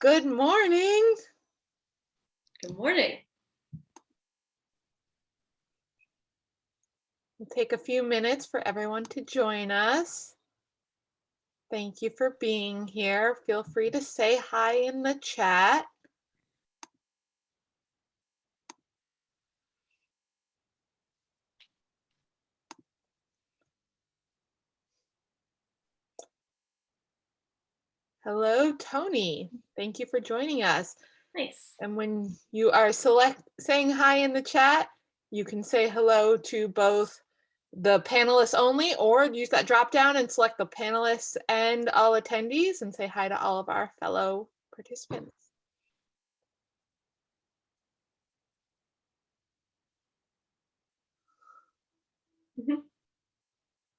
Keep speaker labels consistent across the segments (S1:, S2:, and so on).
S1: Good morning.
S2: Good morning.
S1: We'll take a few minutes for everyone to join us. Thank you for being here. Feel free to say hi in the chat. Hello, Tony. Thank you for joining us.
S2: Nice.
S1: And when you are saying hi in the chat, you can say hello to both the panelists only, or use that drop down and select the panelists and all attendees and say hi to all of our fellow participants.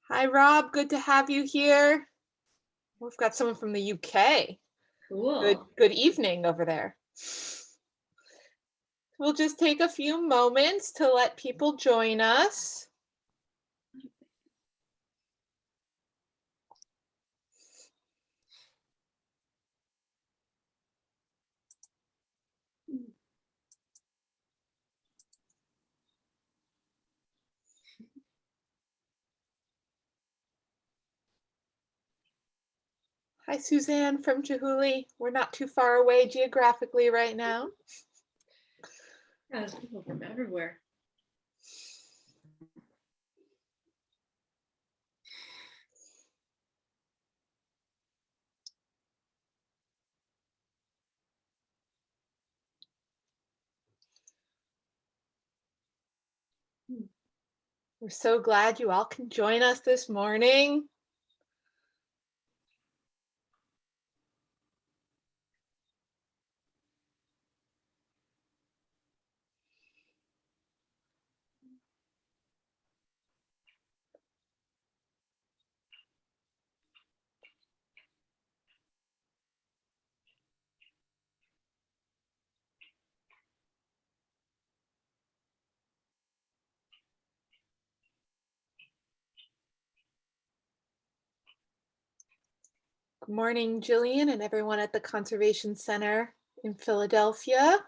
S1: Hi, Rob. Good to have you here. We've got someone from the UK.
S2: Cool.
S1: Good evening over there. We'll just take a few moments to let people join us. Hi, Suzanne from Chihuly. We're not too far away geographically right now.
S2: Yeah, there's people from everywhere.
S1: We're so glad you all can join us this morning. Good morning, Jillian, and everyone at the Conservation Center in Philadelphia.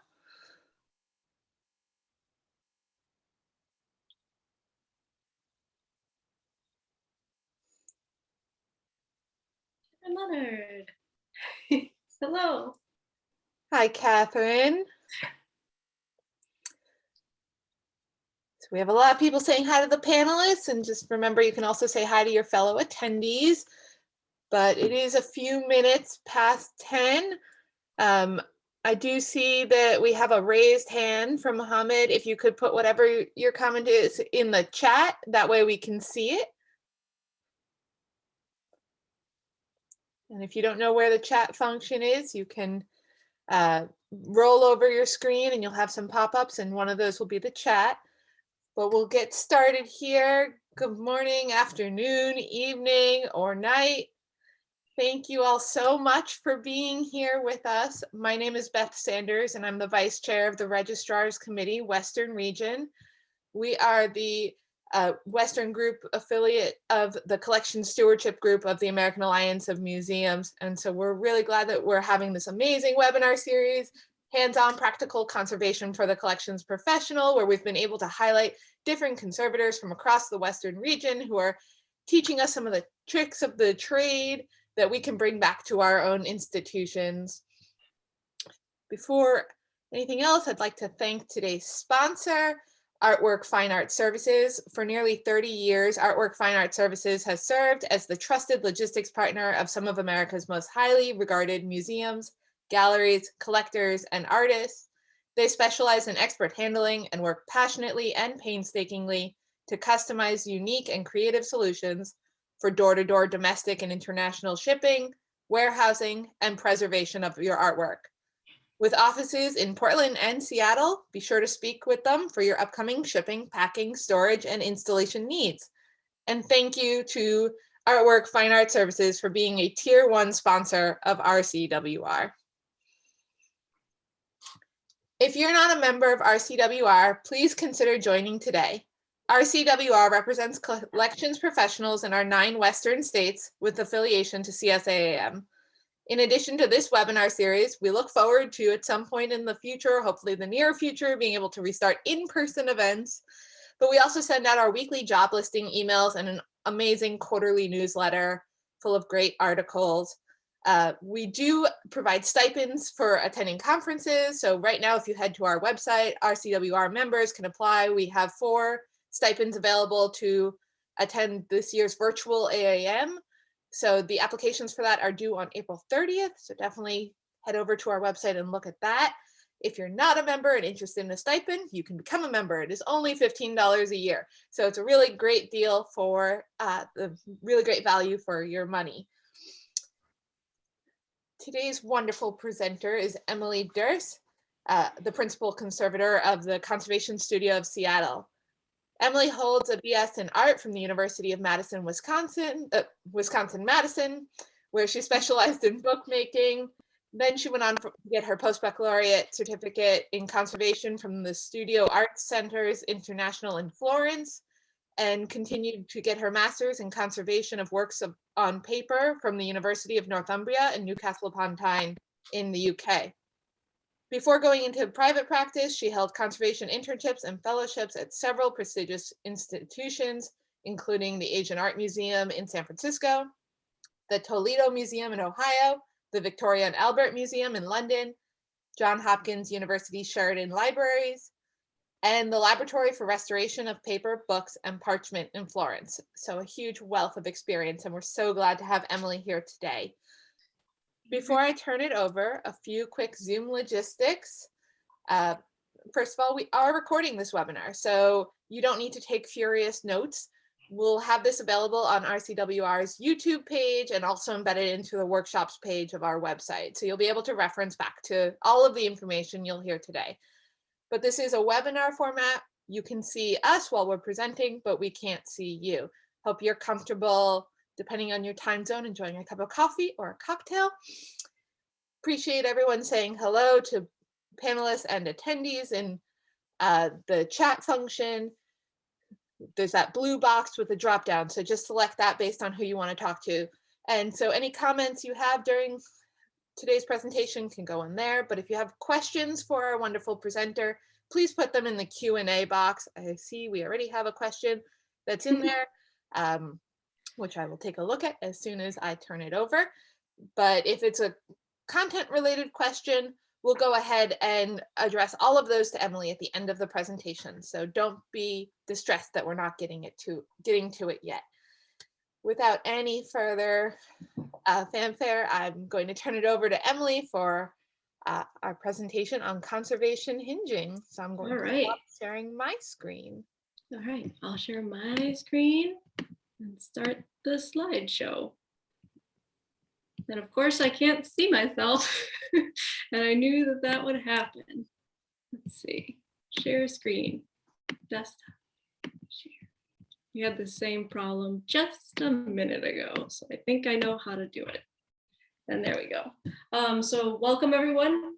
S2: Leonard. Hello.
S1: Hi, Catherine. So we have a lot of people saying hi to the panelists, and just remember you can also say hi to your fellow attendees. But it is a few minutes past 10. I do see that we have a raised hand from Mohammed. If you could put whatever your comment is in the chat, that way we can see it. And if you don't know where the chat function is, you can roll over your screen and you'll have some pop-ups, and one of those will be the chat. But we'll get started here. Good morning, afternoon, evening, or night. Thank you all so much for being here with us. My name is Beth Sanders, and I'm the Vice Chair of the Registrars Committee, Western Region. We are the Western Group affiliate of the Collection Stewardship Group of the American Alliance of Museums. And so we're really glad that we're having this amazing webinar series, Hands-on Practical Conservation for the Collections Professional, where we've been able to highlight different conservators from across the Western region who are teaching us some of the tricks of the trade that we can bring back to our own institutions. Before anything else, I'd like to thank today's sponsor, Artwork Fine Art Services. For nearly 30 years, Artwork Fine Art Services has served as the trusted logistics partner of some of America's most highly regarded museums, galleries, collectors, and artists. They specialize in expert handling and work passionately and painstakingly to customize unique and creative solutions for door-to-door domestic and international shipping, warehousing, and preservation of your artwork. With offices in Portland and Seattle, be sure to speak with them for your upcoming shipping, packing, storage, and installation needs. And thank you to Artwork Fine Art Services for being a Tier 1 sponsor of RCWR. If you're not a member of RCWR, please consider joining today. RCWR represents collections professionals in our 9 Western states with affiliation to CSAAM. In addition to this webinar series, we look forward to at some point in the future, hopefully the near future, being able to restart in-person events. But we also send out our weekly job listing emails and an amazing quarterly newsletter full of great articles. We do provide stipends for attending conferences. So right now, if you head to our website, RCWR members can apply. We have 4 stipends available to attend this year's virtual AAM. So the applications for that are due on April 30th. So definitely head over to our website and look at that. If you're not a member and interested in a stipend, you can become a member. It is only $15 a year. So it's a really great deal for the really great value for your money. Today's wonderful presenter is Emily Derse, the principal conservator of the Conservation Studio of Seattle. Emily holds a BS in art from the University of Madison, Wisconsin-Madison, where she specialized in bookmaking. Then she went on to get her postbaccalaureate certificate in conservation from the Studio Arts Centers International in Florence, and continued to get her master's in conservation of works on paper from the University of Northumbria in Newcastle upon Tyne in the UK. Before going into private practice, she held conservation internships and fellowships at several prestigious institutions, including the Asian Art Museum in San Francisco, the Toledo Museum in Ohio, the Victoria and Albert Museum in London, Johns Hopkins University Sheridan Libraries, and the Laboratory for Restoration of Paper, Books, and Parchment in Florence. So a huge wealth of experience, and we're so glad to have Emily here today. Before I turn it over, a few quick Zoom logistics. First of all, we are recording this webinar, so you don't need to take furious notes. We'll have this available on RCWR's YouTube page and also embedded into the workshops page of our website. So you'll be able to reference back to all of the information you'll hear today. But this is a webinar format. You can see us while we're presenting, but we can't see you. Hope you're comfortable, depending on your time zone, enjoying a cup of coffee or a cocktail. Appreciate everyone saying hello to panelists and attendees in the chat function. There's that blue box with the drop down, so just select that based on who you want to talk to. And so any comments you have during today's presentation can go in there, but if you have questions for our wonderful presenter, please put them in the Q&A box. I see we already have a question that's in there. Which I will take a look at as soon as I turn it over. But if it's a content related question, we'll go ahead and address all of those to Emily at the end of the presentation. So don't be distressed that we're not getting to it yet. Without any further fanfare, I'm going to turn it over to Emily for our presentation on conservation hinging. So I'm going to stop sharing my screen.
S2: All right, I'll share my screen and start the slideshow. And of course, I can't see myself, and I knew that that would happen. Let's see, share screen, desktop, share. We had the same problem just a minute ago, so I think I know how to do it. And there we go. So welcome everyone.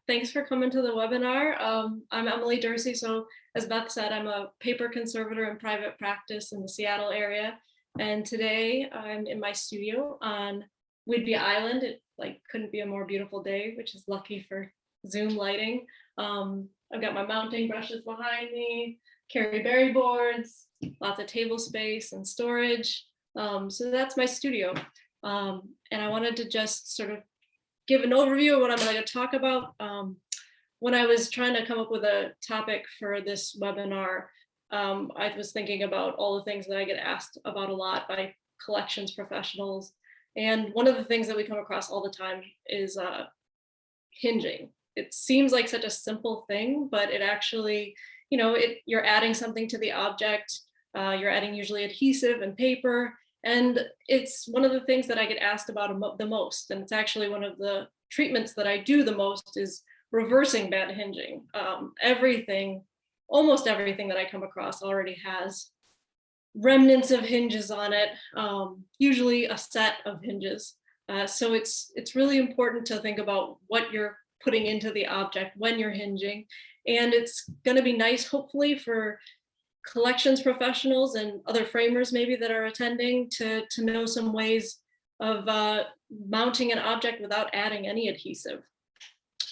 S2: Thanks for coming to the webinar. I'm Emily Derse. So as Beth said, I'm a paper conservator in private practice in the Seattle area. And today I'm in my studio on Whidbey Island. It couldn't be a more beautiful day, which is lucky for Zoom lighting. I've got my mounting brushes behind me, carry berry boards, lots of table space and storage. So that's my studio. And I wanted to just sort of give an overview of what I'm going to talk about. When I was trying to come up with a topic for this webinar, I was thinking about all the things that I get asked about a lot by collections professionals. And one of the things that we come across all the time is hinging. It seems like such a simple thing, but it actually, you're adding something to the object. You're adding usually adhesive and paper. And it's one of the things that I get asked about the most. And it's actually one of the treatments that I do the most is reversing bad hinging. Almost everything that I come across already has remnants of hinges on it, usually a set of hinges. So it's really important to think about what you're putting into the object when you're hinging. And it's going to be nice, hopefully, for collections professionals and other framers maybe that are attending to know some ways of mounting an object without adding any adhesive.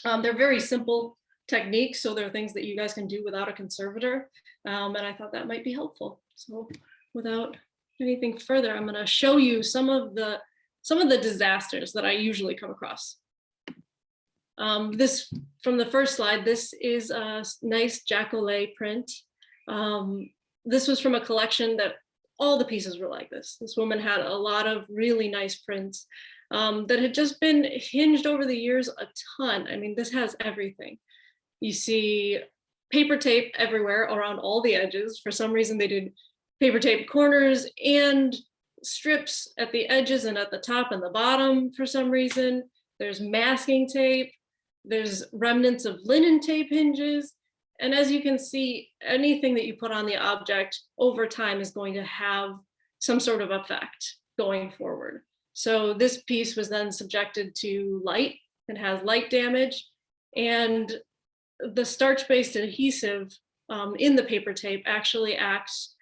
S2: They're very simple techniques, so they're things that you guys can do without a conservator, and I thought that might be helpful. So without anything further, I'm going to show you some of the disasters that I usually come across. This, from the first slide, this is a nice Jacqueline print. This was from a collection that all the pieces were like this. This woman had a lot of really nice prints that had just been hinged over the years a ton. I mean, this has everything. You see paper tape everywhere around all the edges. For some reason, they did paper tape corners and strips at the edges and at the top and the bottom for some reason. There's masking tape. There's remnants of linen tape hinges. And as you can see, anything that you put on the object over time is going to have some sort of effect going forward. So this piece was then subjected to light and has light damage. And the starch-based adhesive in the paper tape actually acts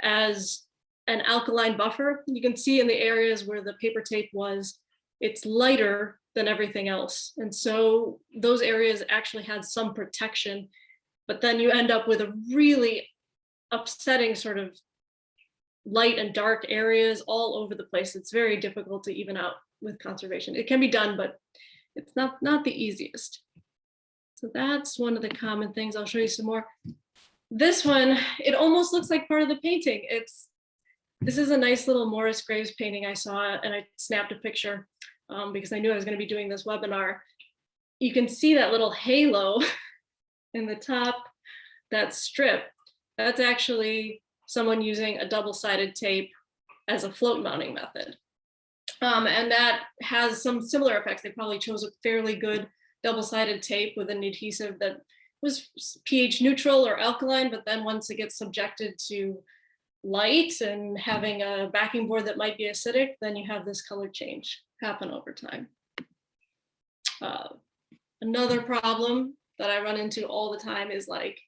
S2: as an alkaline buffer. You can see in the areas where the paper tape was, it's lighter than everything else. And so those areas actually had some protection, but then you end up with a really upsetting sort of light and dark areas all over the place. It's very difficult to even out with conservation. It can be done, but it's not the easiest. So that's one of the common things. I'll show you some more. This one, it almost looks like part of the painting. This is a nice little Morris Graves painting I saw, and I snapped a picture because I knew I was going to be doing this webinar. You can see that little halo in the top, that strip. That's actually someone using a double-sided tape as a float mounting method. And that has some similar effects. They probably chose a fairly good double-sided tape with an adhesive that was pH neutral or alkaline, but then once it gets subjected to light and having a backing board that might be acidic, then you have this color change happen over time. Another problem that I run into all the time is like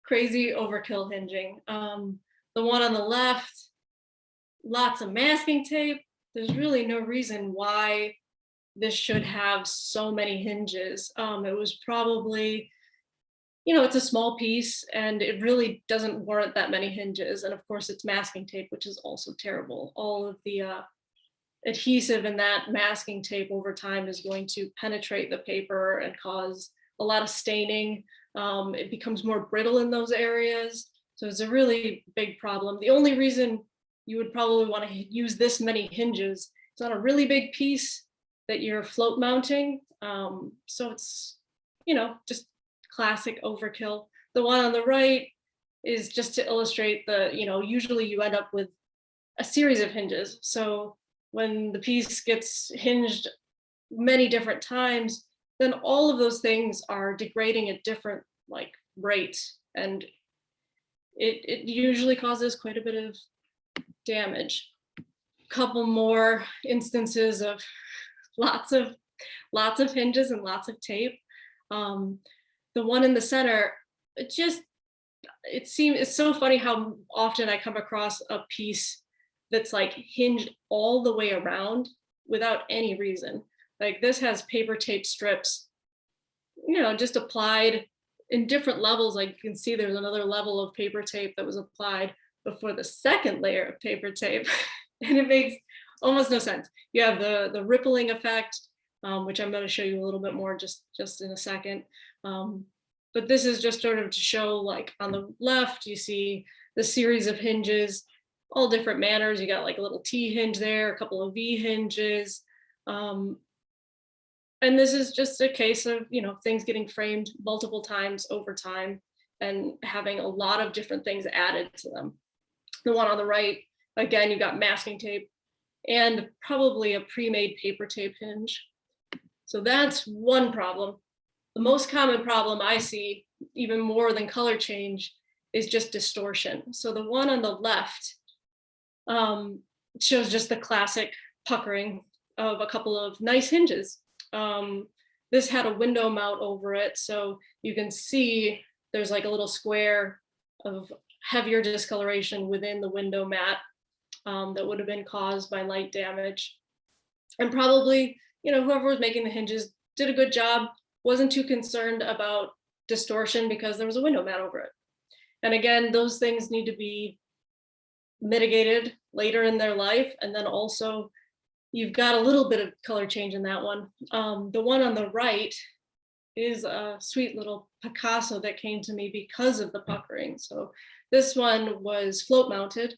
S2: crazy overkill hinging. The one on the left, lots of masking tape. There's really no reason why this should have so many hinges. It was probably, it's a small piece and it really doesn't warrant that many hinges. And of course it's masking tape, which is also terrible. All of the adhesive in that masking tape over time is going to penetrate the paper and cause a lot of staining. It becomes more brittle in those areas. So it's a really big problem. The only reason you would probably want to use this many hinges is on a really big piece that you're float mounting. So it's, just classic overkill. The one on the right is just to illustrate the, usually you end up with a series of hinges. So when the piece gets hinged many different times, then all of those things are degrading at different rates. And it usually causes quite a bit of damage. A couple more instances of lots of hinges and lots of tape. The one in the center, it's so funny how often I come across a piece that's hinged all the way around without any reason. Like this has paper tape strips, just applied in different levels. Like you can see there's another level of paper tape that was applied before the second layer of paper tape. And it makes almost no sense. You have the rippling effect, which I'm going to show you a little bit more just in a second. But this is just sort of to show, on the left, you see the series of hinges, all different manners. You got a little T hinge there, a couple of V hinges. And this is just a case of, things getting framed multiple times over time and having a lot of different things added to them. The one on the right, again, you got masking tape and probably a pre-made paper tape hinge. So that's one problem. The most common problem I see, even more than color change, is just distortion. So the one on the left shows just the classic puckering of a couple of nice hinges. This had a window mount over it, so you can see there's a little square of heavier discoloration within the window mat that would have been caused by light damage. And probably, whoever was making the hinges did a good job, wasn't too concerned about distortion because there was a window mat over it. And again, those things need to be mitigated later in their life. And then also you've got a little bit of color change in that one. The one on the right is a sweet little Picasso that came to me because of the puckering. So this one was float mounted,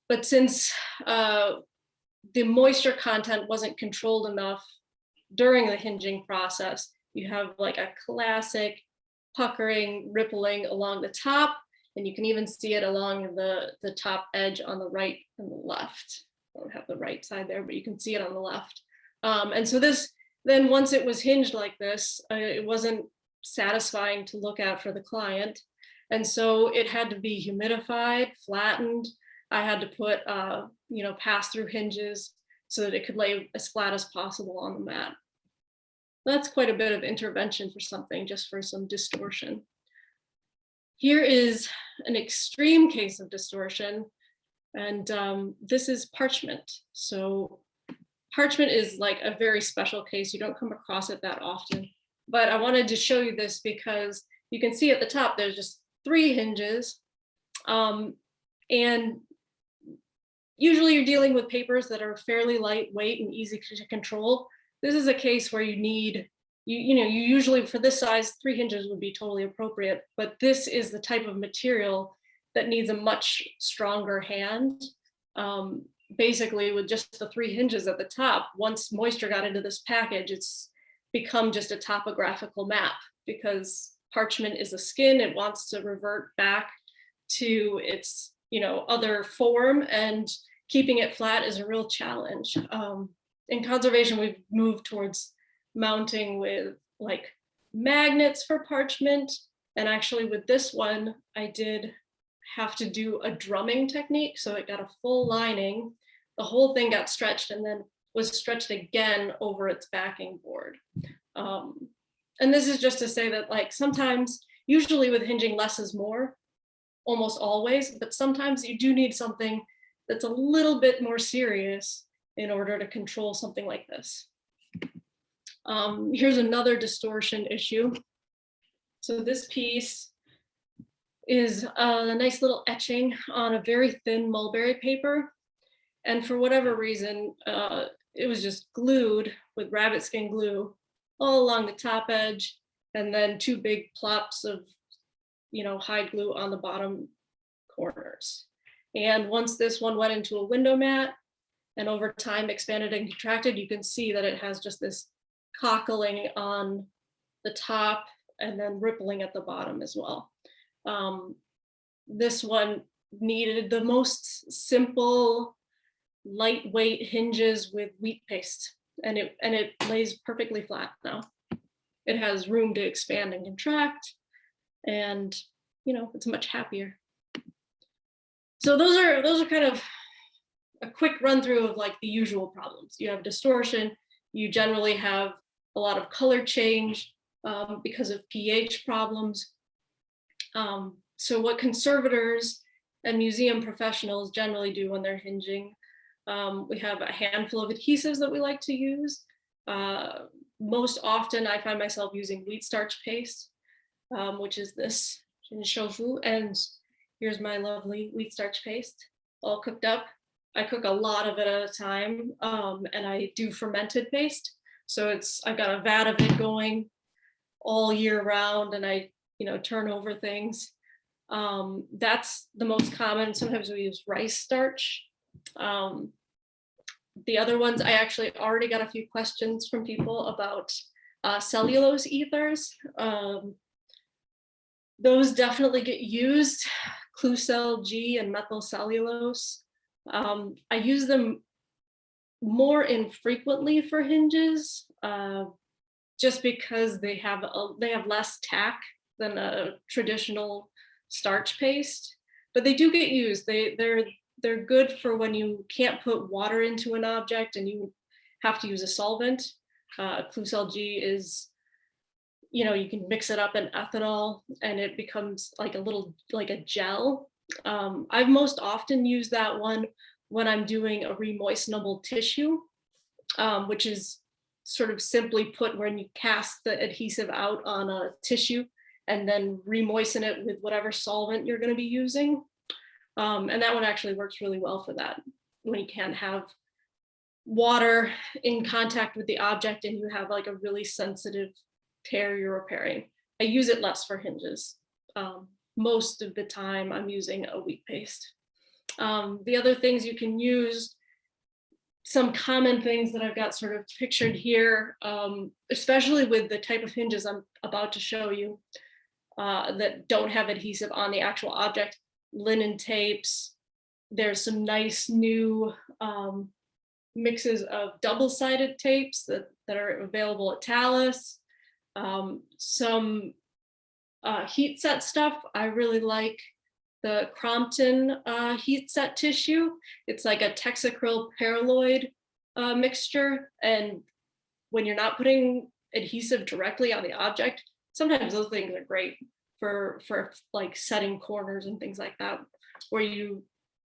S2: but since the moisture content wasn't controlled enough during the hinging process, you have like a classic puckering rippling along the top, and you can even see it along the top edge on the right and the left. I don't have the right side there, but you can see it on the left. And so this, then once it was hinged like this, it wasn't satisfying to look at for the client. And so it had to be humidified, flattened. I had to put, pass-through hinges so that it could lay as flat as possible on the mat. That's quite a bit of intervention for something, just for some distortion. Here is an extreme case of distortion, and this is Parchment. So Parchment is like a very special case. You don't come across it that often, but I wanted to show you this because you can see at the top, there's just 3 hinges. And usually you're dealing with papers that are fairly lightweight and easy to control. This is a case where you need, you usually for this size, 3 hinges would be totally appropriate, but this is the type of material that needs a much stronger hand. Basically with just the 3 hinges at the top, once moisture got into this package, it's become just a topographical map because Parchment is a skin. It wants to revert back to its, other form, and keeping it flat is a real challenge. In conservation, we've moved towards mounting with like magnets for Parchment. And actually with this one, I did have to do a drumming technique. So it got a full lining. The whole thing got stretched and then was stretched again over its backing board. And this is just to say that like sometimes, usually with hinging, less is more, almost always, but sometimes you do need something that's a little bit more serious in order to control something like this. Here's another distortion issue. So this piece is a nice little etching on a very thin mulberry paper. And for whatever reason, it was just glued with rabbit skin glue all along the top edge, and then 2 big plops of, hide glue on the bottom corners. And once this one went into a window mat and over time expanded and contracted, you can see that it has just this cockling on the top and then rippling at the bottom as well. This one needed the most simple, lightweight hinges with wheat paste, and it lays perfectly flat now. It has room to expand and contract, and it's much happier. So those are kind of a quick run through of like the usual problems. You have distortion. You generally have a lot of color change because of pH problems. So what conservators and museum professionals generally do when they're hinging, we have a handful of adhesives that we like to use. Most often I find myself using wheat starch paste, which is this, and here's my lovely wheat starch paste, all cooked up. I cook a lot of it at a time, and I do fermented paste. So I've got a vat of it going all year round, and I, turn over things. That's the most common. Sometimes we use rice starch. The other ones, I actually already got a few questions from people about cellulose ethers. Those definitely get used, Klucel G and methyl cellulose. I use them more infrequently for hinges, just because they have less tack than a traditional starch paste, but they do get used. They're good for when you can't put water into an object and you have to use a solvent. Klucel G is, you can mix it up in ethanol and it becomes like a gel. I've most often used that one when I'm doing a remoistenable tissue. which is sort of simply put when you cast the adhesive out on a tissue and then re-moisten it with whatever solvent you're going to be using. And that one actually works really well for that, when you can't have water in contact with the object and you have like a really sensitive tear you're repairing. I use it less for hinges. Most of the time I'm using a wheat paste. The other things you can use, some common things that I've got sort of pictured here, especially with the type of hinges I'm about to show you that don't have adhesive on the actual object, linen tapes. There's some nice new mixes of double-sided tapes that are available at Talus. Some heat set stuff. I really like the Crompton heat set tissue. It's like a Texacryl paraloid mixture. And when you're not putting adhesive directly on the object, sometimes those things are great for like setting corners and things like that, where you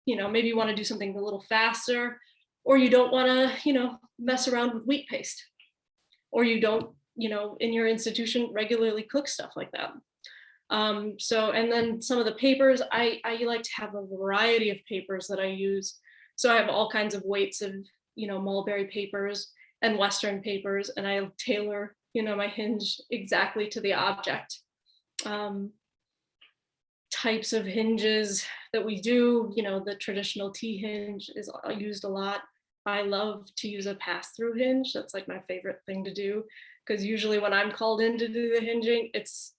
S2: know, maybe you want to do something a little faster, or you don't want to, mess around with wheat paste, or you don't, in your institution regularly cook stuff like that. And then some of the papers, I like to have a variety of papers that I use. So I have all kinds of weights of, mulberry papers and Western papers, and I tailor, my hinge exactly to the object. Types of hinges that we do, the traditional T-hinge is used a lot. I love to use a pass-through hinge. That's like my favorite thing to do, because usually when I'm called in to do the hinging, it's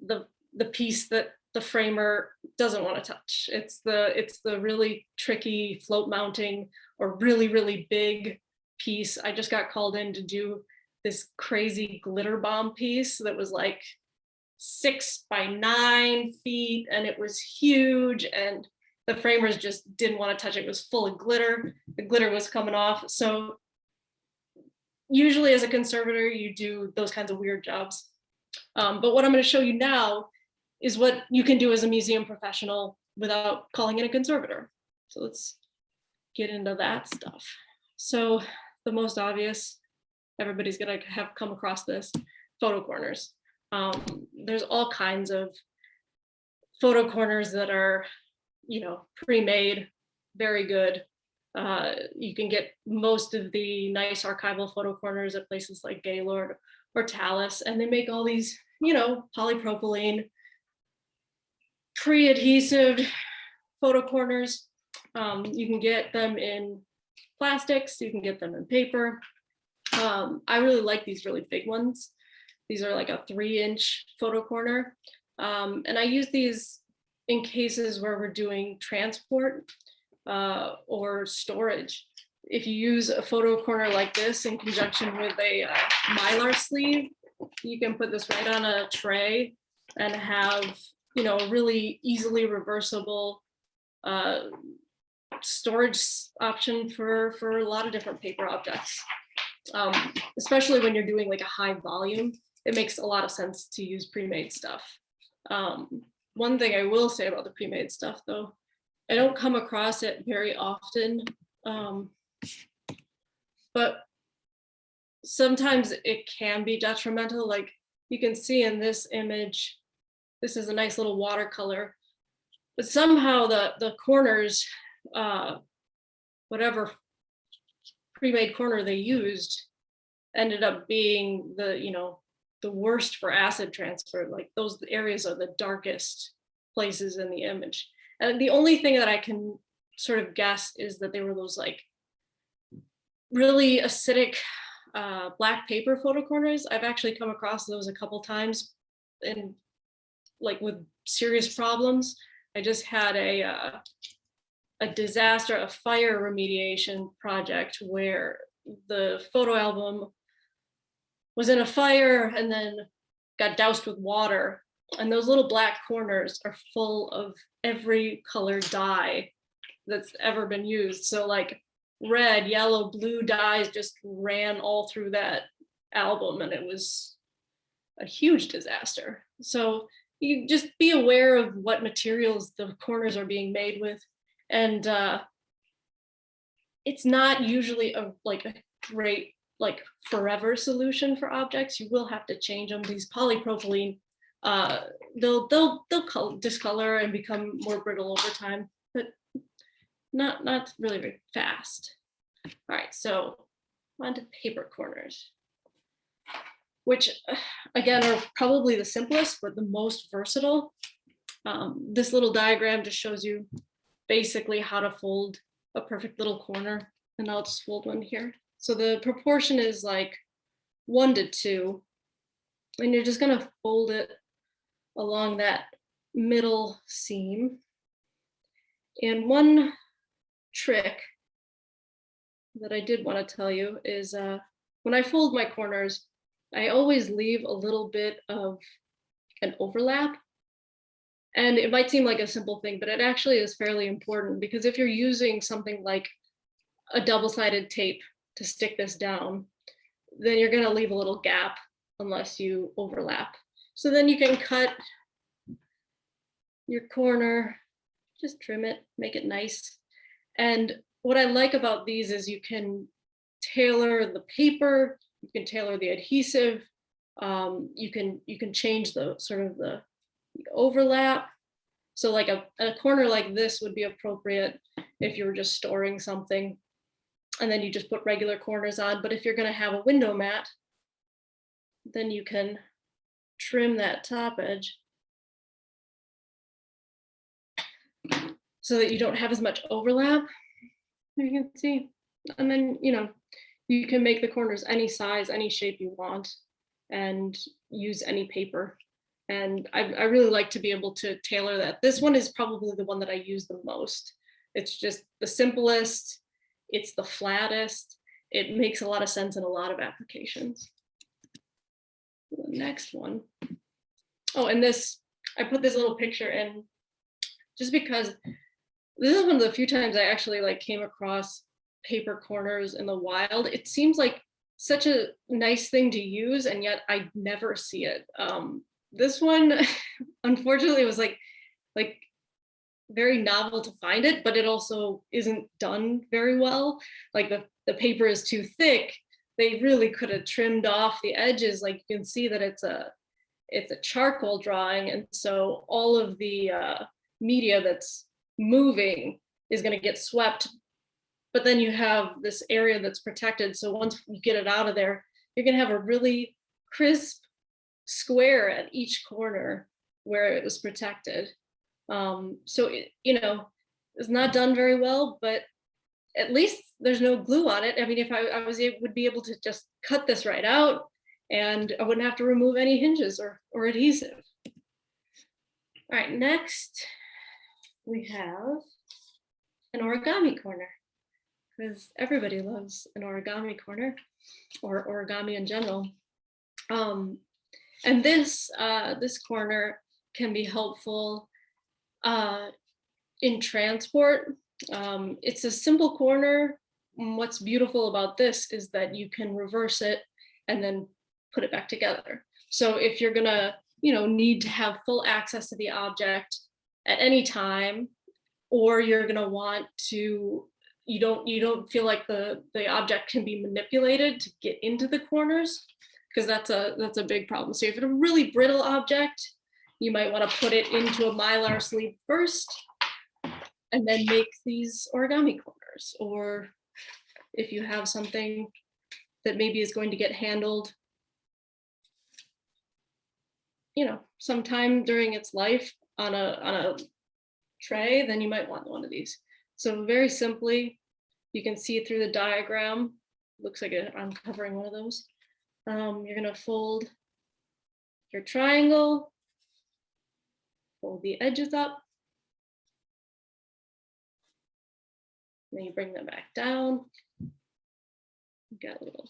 S2: the piece that the framer doesn't want to touch. It's the really tricky float mounting or really, really big piece. I just got called in to do this crazy glitter bomb piece that was like 6 by 9 feet, and it was huge, and the framers just didn't want to touch it. It was full of glitter. The glitter was coming off. So usually as a conservator, you do those kinds of weird jobs. But what I'm going to show you now is what you can do as a museum professional without calling in a conservator. So let's get into that stuff. So the most obvious, everybody's going to have come across this, photo corners. There's all kinds of photo corners that are, pre-made, very good. You can get most of the nice archival photo corners at places like Gaylord or Talus, and they make all these, polypropylene, pre-adhesive photo corners. You can get them in plastics, you can get them in paper. I really like these really big ones. These are like a 3-inch photo corner. And I use these in cases where we're doing transport or storage. If you use a photo corner like this in conjunction with a Mylar sleeve, you can put this right on a tray and have, a really easily reversible storage option for a lot of different paper objects. Especially when you're doing like a high volume, it makes a lot of sense to use pre-made stuff. One thing I will say about the pre-made stuff though, I don't come across it very often, but sometimes it can be detrimental. Like you can see in this image, this is a nice little watercolor, but somehow the corners, whatever pre-made corner they used, ended up being the worst for acid transfer. Like those areas are the darkest places in the image. And the only thing that I can sort of guess is that they were those like really acidic black paper photo corners. I've actually come across those a couple times and like with serious problems. I just had a disaster, a fire remediation project where the photo album was in a fire and then got doused with water. And those little black corners are full of every color dye that's ever been used. So like red, yellow, blue dyes just ran all through that album, and it was a huge disaster. So you just be aware of what materials the corners are being made with. And it's not usually a great like forever solution for objects. You will have to change them. These polypropylene, they'll discolor and become more brittle over time, but not really very fast. All right, so on to paper corners, which again are probably the simplest but the most versatile. This little diagram just shows you basically how to fold a perfect little corner, and I'll just fold one here. So the proportion is like 1 to 2, and you're just gonna fold it along that middle seam. And one trick that I did want to tell you is when I fold my corners, I always leave a little bit of an overlap. And it might seem like a simple thing, but it actually is fairly important, because if you're using something like a double-sided tape to stick this down, then you're going to leave a little gap unless you overlap. So then you can cut your corner, just trim it, make it nice. And what I like about these is you can tailor the paper, you can tailor the adhesive, you can change the sort of the overlap. So like a corner like this would be appropriate if you were just storing something, and then you just put regular corners on. But if you're going to have a window mat, then you can trim that top edge so that you don't have as much overlap. You can see, and then you can make the corners any size, any shape you want, and use any paper. And I really like to be able to tailor that. This one is probably the one that I use the most. It's just the simplest, it's the flattest, it makes a lot of sense in a lot of applications. The next one. Oh, and this, I put this little picture in just because this is one of the few times I actually came across paper corners in the wild. It seems like such a nice thing to use, and yet I never see it. This one, unfortunately, was like very novel to find it, but it also isn't done very well. Like the paper is too thick. They really could have trimmed off the edges. Like you can see that it's a charcoal drawing, and so all of the media that's moving is going to get swept. But then you have this area that's protected. So once you get it out of there, you're going to have a really crisp square at each corner where it was protected. So it's not done very well, but at least there's no glue on it. I mean, if I would be able to just cut this right out, and I wouldn't have to remove any hinges or adhesive. All right, next we have an origami corner, because everybody loves an origami corner, or origami in general. And this corner can be helpful in transport. It's a simple corner. What's beautiful about this is that you can reverse it and then put it back together. So if you're gonna, need to have full access to the object at any time, or you're gonna want to, you don't feel like the object can be manipulated to get into the corners, because that's a big problem. So if it's a really brittle object, you might want to put it into a Mylar sleeve first, and then make these origami corners. Or if you have something that maybe is going to get handled, sometime during its life on a tray, then you might want one of these. So very simply, you can see through the diagram. Looks like I'm covering one of those. You're going to fold your triangle, fold the edges up, then you bring them back down. You got a little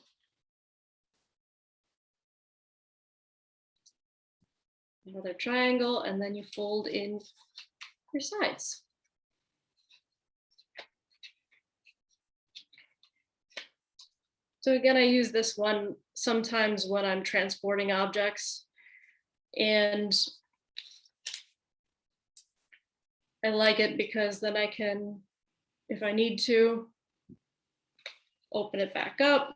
S2: another triangle, and then you fold in your sides. So again, I use this one sometimes when I'm transporting objects, and I like it because then I can, if I need to, open it back up.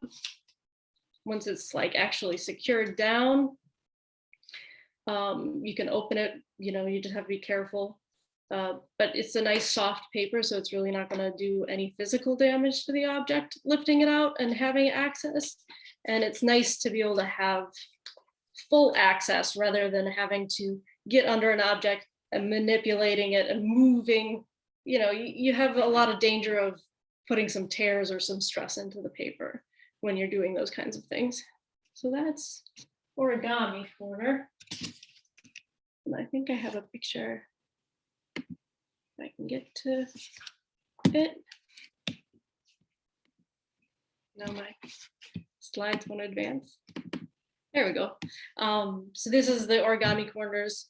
S2: Once it's like actually secured down, you can open it, you know, you just have to be careful. But it's a nice soft paper, so it's really not going to do any physical damage to the object, lifting it out and having access. And it's nice to be able to have full access rather than having to get under an object and manipulating it and moving. You know, you have a lot of danger of putting some tears or some stress into the paper when you're doing those kinds of things. So that's origami corner. And I think I have a picture. If I can get to it. Now my slides won't advance. There we go. So this is the origami corners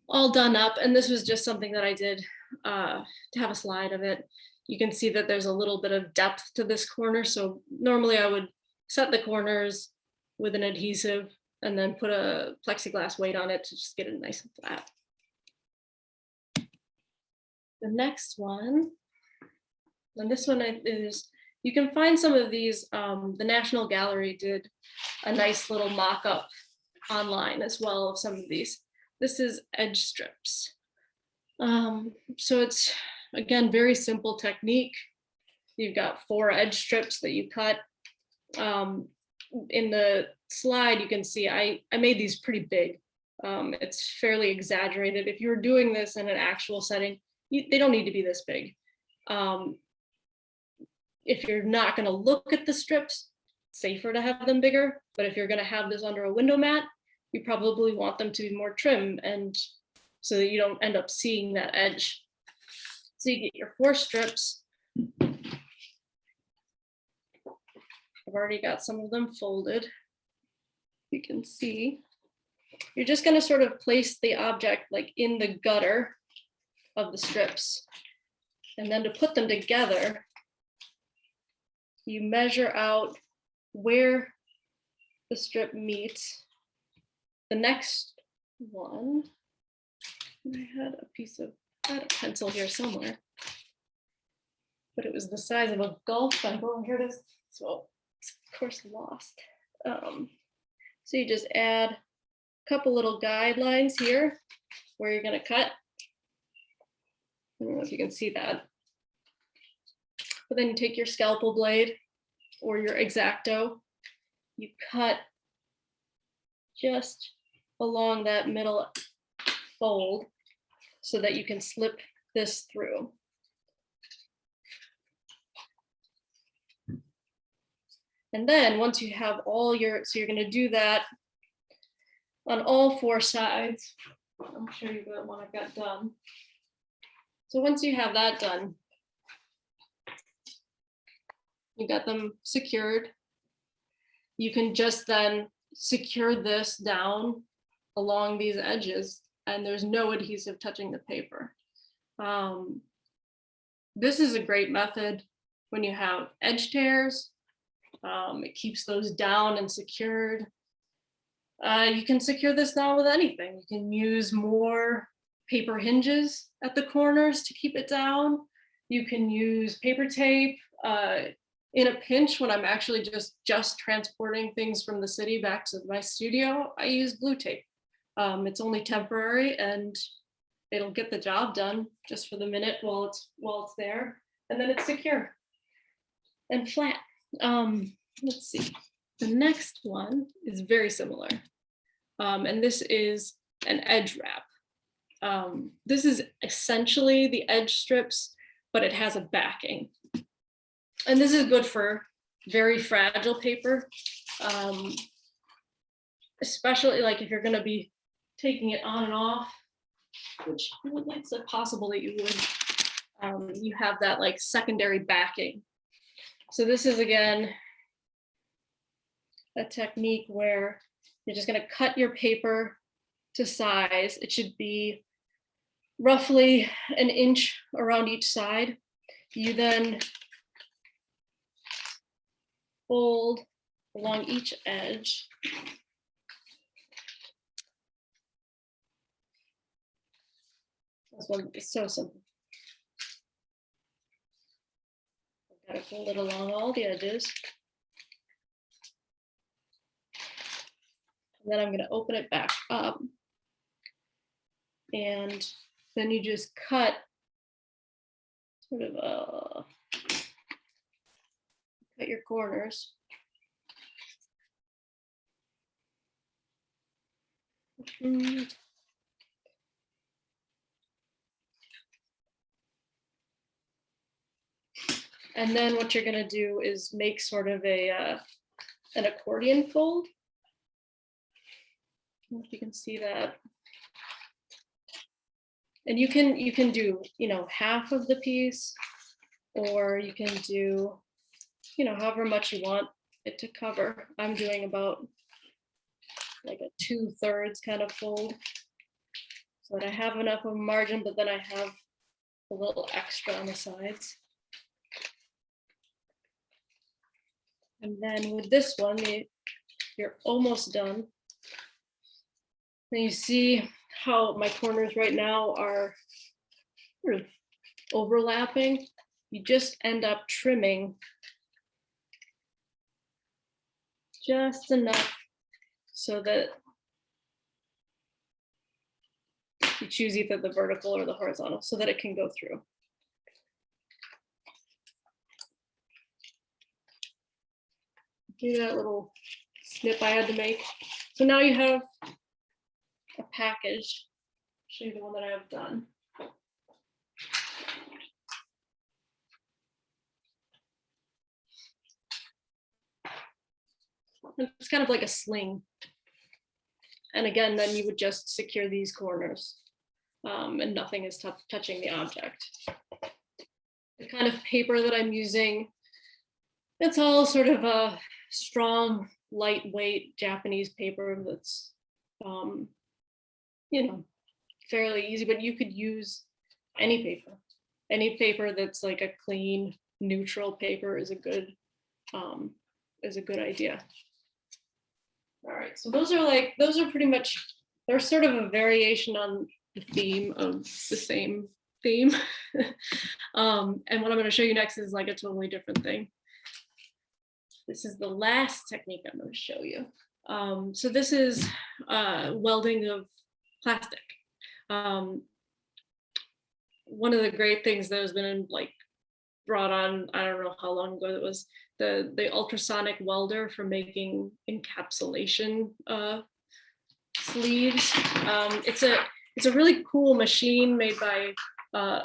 S2: all done up. And this was just something that I did to have a slide of it. You can see that there's a little bit of depth to this corner. So normally I would set the corners with an adhesive and then put a plexiglass weight on it to just get it nice and flat. The next one, and this one is, you can find some of these, the National Gallery did a nice little mock-up online as well of some of these. This is edge strips. So it's, again, very simple technique. You've got 4 edge strips that you cut. In the slide, you can see I made these pretty big. It's fairly exaggerated. If you were doing this in an actual setting, they don't need to be this big. If you're not going to look at the strips, it's safer to have them bigger. But if you're going to have this under a window mat, you probably want them to be more trim, and so that you don't end up seeing that edge. So you get your 4 strips. I've already got some of them folded. You can see. You're just going to sort of place the object like in the gutter of the strips. And then to put them together, you measure out where the strip meets the next one. I had a pencil here somewhere, but it was the size of a golf pencil. Here it is. So it's of course lost. So you just add a couple little guidelines here where you're going to cut. I don't know if you can see that. But then you take your scalpel blade or your X-Acto, you cut just along that middle fold so that you can slip this through. And then once you have all your, so you're going to do that on all 4 sides. I'll show you the one I've got done. So once you have that done, you got them secured. You can just then secure this down along these edges, and there's no adhesive touching the paper. This is a great method when you have edge tears. It keeps those down and secured. You can secure this now with anything. You can use more paper hinges at the corners to keep it down. You can use paper tape. In a pinch, when I'm actually just transporting things from the city back to my studio, I use glue tape. It's only temporary and it'll get the job done just for the minute while it's there, and then it's secure and flat. Let's see. The next one is very similar, and this is an edge wrap. This is essentially the edge strips, but it has a backing. And this is good for very fragile paper, especially like if you're going to be taking it on and off, which it's possible that you would. You have that like secondary backing. So this is again a technique where you're just going to cut your paper to size. It should be roughly an inch around each side. You then fold along each edge. This one is so simple. Kind of fold it along all the edges. And then I'm going to open it back up. And then you just cut sort of cut your corners. And then what you're going to do is make sort of an accordion fold. I don't know if you can see that. And you can do, you know, half of the piece, or you can do, you know, however much you want it to cover. I'm doing about like a 2/3 kind of fold, so that I have enough of a margin, but then I have a little extra on the sides. And then with this one, you're almost done. And you see how my corners right now are sort of overlapping. You just end up trimming just enough so that you choose either the vertical or the horizontal so that it can go through. Do that little snip I had to make. So now you have a package. I'll show you the one that I have done. It's kind of like a sling. And again, then you would just secure these corners and nothing is touching the object. The kind of paper that I'm using, it's all sort of a strong, lightweight Japanese paper that's, you know, fairly easy, but you could use any paper. Any paper that's like a clean, neutral paper is a good idea. All right, so those are pretty much, they're sort of a variation on the theme of the same theme. And what I'm going to show you next is like a totally different thing. This is the last technique I'm going to show you. So this is welding of plastic. One of the great things that has been like brought on, I don't know how long ago it was, the ultrasonic welder for making encapsulation sleeves. It's a really cool machine made by a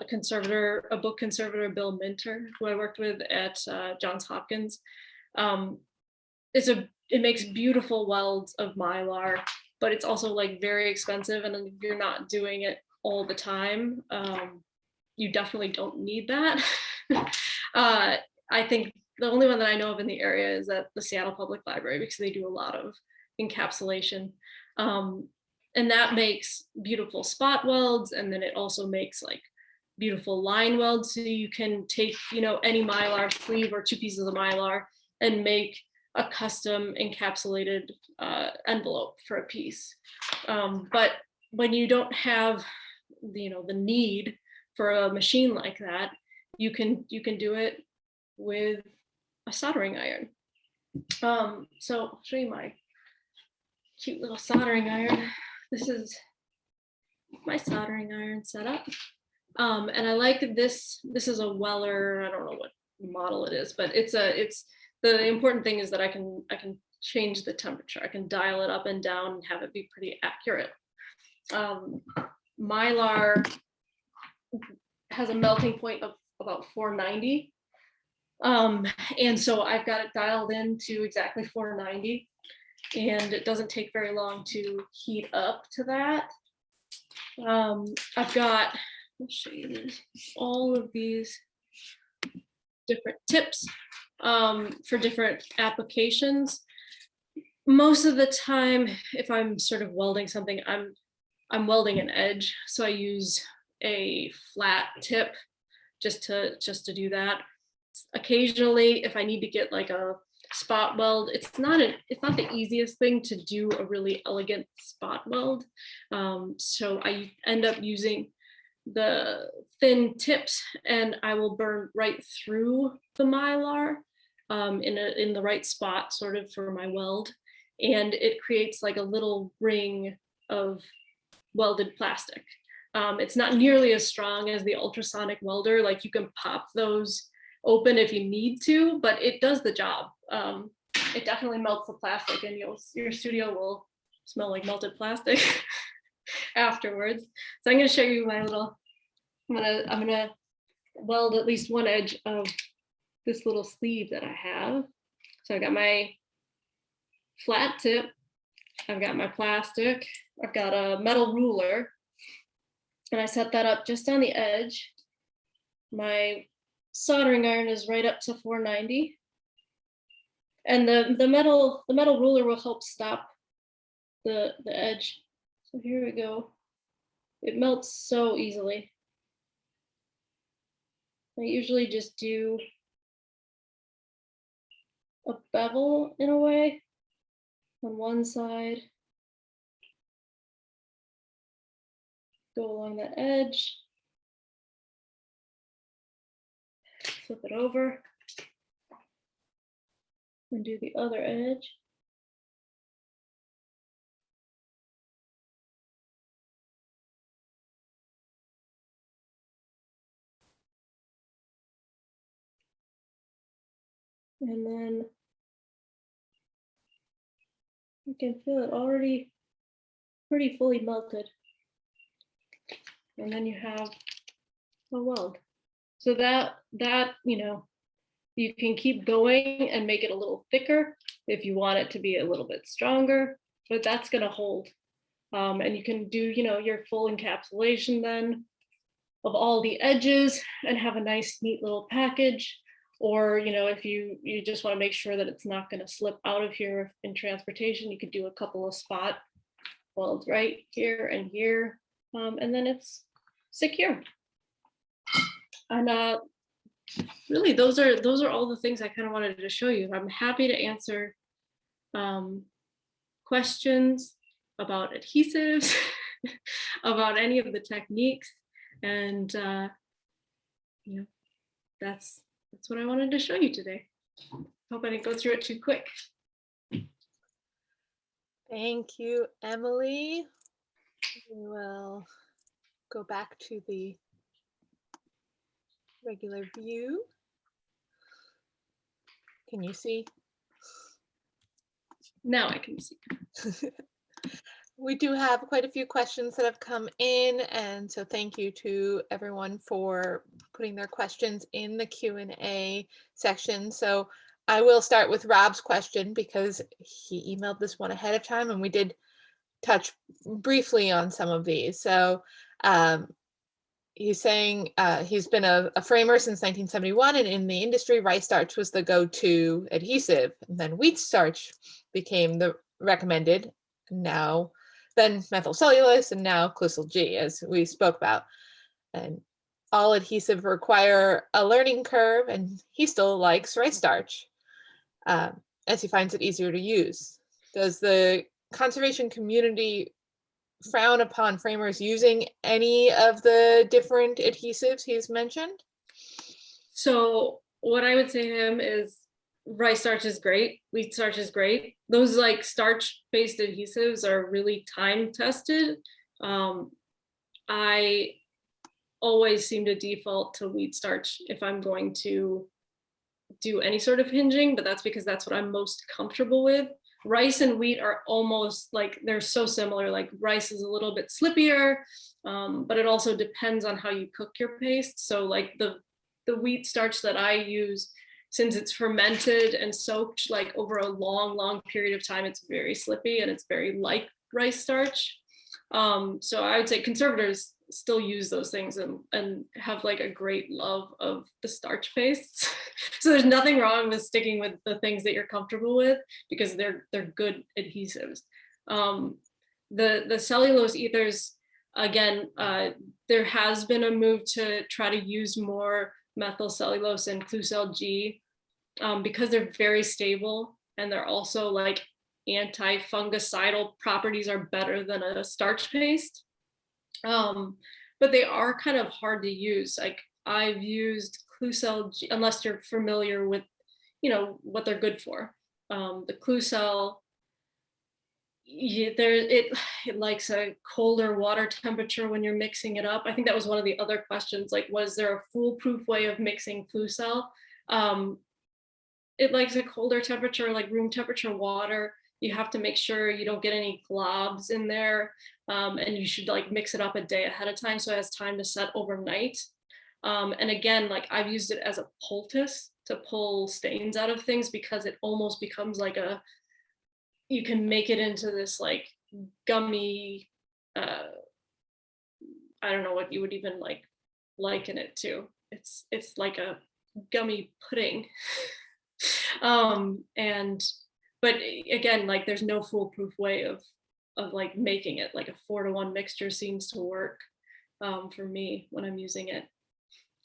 S2: book conservator, Bill Minter, who I worked with at Johns Hopkins. It makes beautiful welds of Mylar, but it's also like very expensive, and if you're not doing it all the time, you definitely don't need that. I think the only one that I know of in the area is at the Seattle Public Library, because they do a lot of encapsulation. And that makes beautiful spot welds, and then it also makes like beautiful line welds. So you can take, you know, any Mylar sleeve or 2 pieces of Mylar and make a custom encapsulated envelope for a piece. But when you don't have, you know, the need for a machine like that, you can do it with a soldering iron. So I'll show you my cute little soldering iron. This is my soldering iron setup. And I like this. This is a Weller. I don't know what model it is, but it's the important thing is that I can change the temperature. I can dial it up and down and have it be pretty accurate. Mylar has a melting point of about 490. And so I've got it dialed in to exactly 490, and it doesn't take very long to heat up to that. I've got, I'll show you this, all of these different tips for different applications. Most of the time, if I'm sort of welding something, I'm welding an edge, so I use a flat tip just to do that. Occasionally, if I need to get like a spot weld, it's not the easiest thing to do a really elegant spot weld. So I end up using thin tips, and I will burn right through the Mylar in the right spot, sort of for my weld, and it creates like a little ring of welded plastic. It's not nearly as strong as the ultrasonic welder, like you can pop those open if you need to, but it does the job. It definitely melts the plastic, and your studio will smell like melted plastic afterwards. So I'm going to show you my little. I'm gonna weld at least one edge of this little sleeve that I have. So I've got my flat tip, I've got my plastic, I've got a metal ruler, and I set that up just on the edge. My soldering iron is right up to 490. And the metal ruler will help stop the edge. So here we go. It melts so easily. I usually just do a bevel in a way on one side, go along that edge, flip it over, and do the other edge. And then you can feel it already pretty fully melted. And then you have a weld. So that you can keep going and make it a little thicker if you want it to be a little bit stronger, but that's going to hold. And you can do, your full encapsulation then of all the edges and have a nice, neat little package. Or, if you just want to make sure that it's not going to slip out of here in transportation, you could do a couple of spot welds right here and here, and then it's secure. And really, those are all the things I kind of wanted to show you. I'm happy to answer questions about adhesives, about any of the techniques, and that's what I wanted to show you today. Hope I didn't go through it too quick.
S1: Thank you, Emily. We will go back to the regular view. Can you see?
S2: Now I can see.
S1: We do have quite a few questions that have come in, and so thank you to everyone for putting their questions in the Q&A section. So I will start with Rob's question because he emailed this one ahead of time, and we did touch briefly on some of these. So he's saying he's been a framer since 1971, and in the industry, rice starch was the go-to adhesive. And then wheat starch became the recommended, then methyl cellulose, and now Clisol G, as we spoke about. And all adhesive require a learning curve, and he still likes rice starch as he finds it easier to use. Does the conservation community frown upon framers using any of the different adhesives he's mentioned?
S2: So what I would say to him is rice starch is great, wheat starch is great. Those like starch-based adhesives are really time tested. I always seem to default to wheat starch if I'm going to do any sort of hinging, but that's because that's what I'm most comfortable with. Rice and wheat are almost like, they're so similar. Like rice is a little bit slippier, but it also depends on how you cook your paste. So like the wheat starch that I use, since it's fermented and soaked like over a long period of time, it's very slippy and it's very like rice starch. So I would say conservators still use those things and have like a great love of the starch pastes. So there's nothing wrong with sticking with the things that you're comfortable with because they're good adhesives. The cellulose ethers, again, there has been a move to try to use more methyl cellulose and Clisol G because they're very stable and they're also like anti-fungicidal properties are better than a starch paste. but they are kind of hard to use. Like I've used Klucel, unless you're familiar with, you know, what they're good for. The Klucel, it likes a colder water temperature when you're mixing it up. I think that was one of the other questions, like, was there a foolproof way of mixing Klucel? It likes a colder temperature, like room temperature water. You have to make sure you don't get any globs in there. And you should like mix it up a day ahead of time so it has time to set overnight. And again, like I've used it as a poultice to pull stains out of things, because it almost becomes like you can make it into this like gummy, I don't know what you would even like liken it to. It's like a gummy pudding. But again, like there's no foolproof way of like making it. Like a 4-to-1 mixture seems to work for me when I'm using it.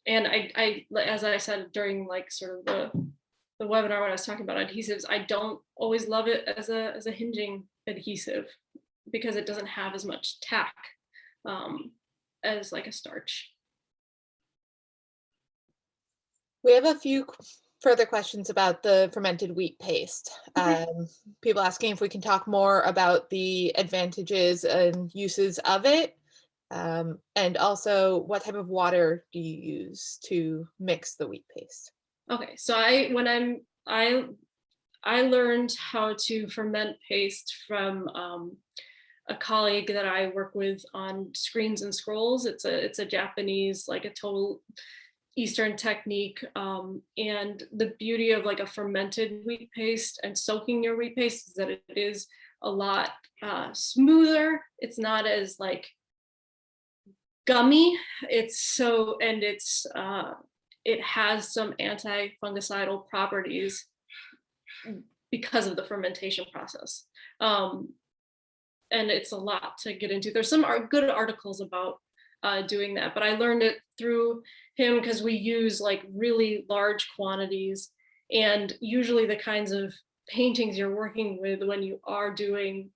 S2: And I as I said during like sort of the webinar when I was talking about adhesives, I don't always love it as a hinging adhesive, because it doesn't have as much tack as like a starch.
S1: We have a few further questions about the fermented wheat paste. People asking if we can talk more about the advantages and uses of it. And also, what type of water do you use to mix the wheat paste?
S2: Okay, so I learned how to ferment paste from a colleague that I work with on Screens and Scrolls. It's a Japanese, like a total Eastern technique. And the beauty of like a fermented wheat paste and soaking your wheat paste is that it is a lot smoother. It's not as like gummy. It has some anti-fungicidal properties because of the fermentation process. And it's a lot to get into. There's some good articles about doing that, but I learned it through him because we use like really large quantities, and usually the kinds of paintings you're working with when you are doing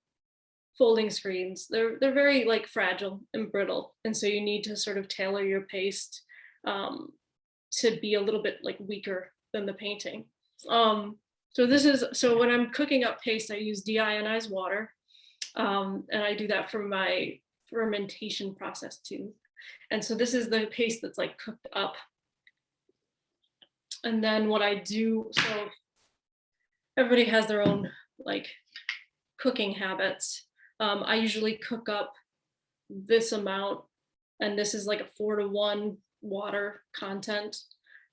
S2: folding screens, they're very like fragile and brittle, and so you need to sort of tailor your paste to be a little bit like weaker than the painting. So when I'm cooking up paste, I use deionized water, and I do that for my fermentation process too. And so this is the paste that's like cooked up. And then what I do, so everybody has their own like cooking habits. I usually cook up this amount, and this is like a 4-to-1 water content.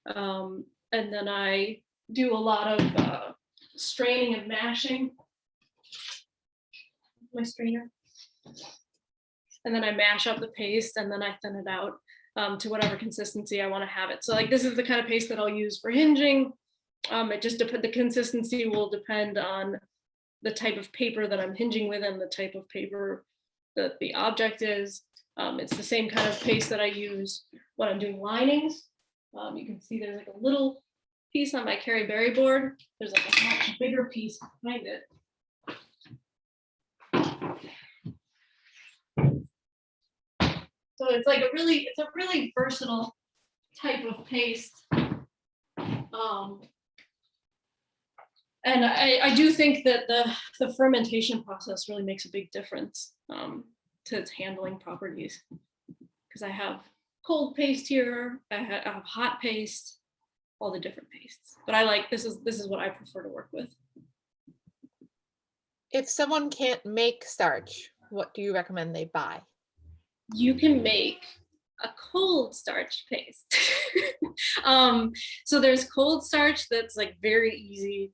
S2: And then I do a lot of straining and mashing. My strainer. And then I mash up the paste, and then I thin it out to whatever consistency I want to have it. So like this is the kind of paste that I'll use for hinging. It just the consistency will depend on the type of paper that I'm hinging with and the type of paper that the object is. It's the same kind of paste that I use when I'm doing linings. You can see there's like a little piece on my Carrie Berry board. There's like a much bigger piece behind it. So it's like a really versatile type of paste. And I do think that the fermentation process really makes a big difference to its handling properties, because I have cold paste here, I have hot paste, all the different pastes. But I like this is what I prefer to work with.
S1: If someone can't make starch, what do you recommend they buy?
S2: You can make a cold starch paste. So there's cold starch that's like very easy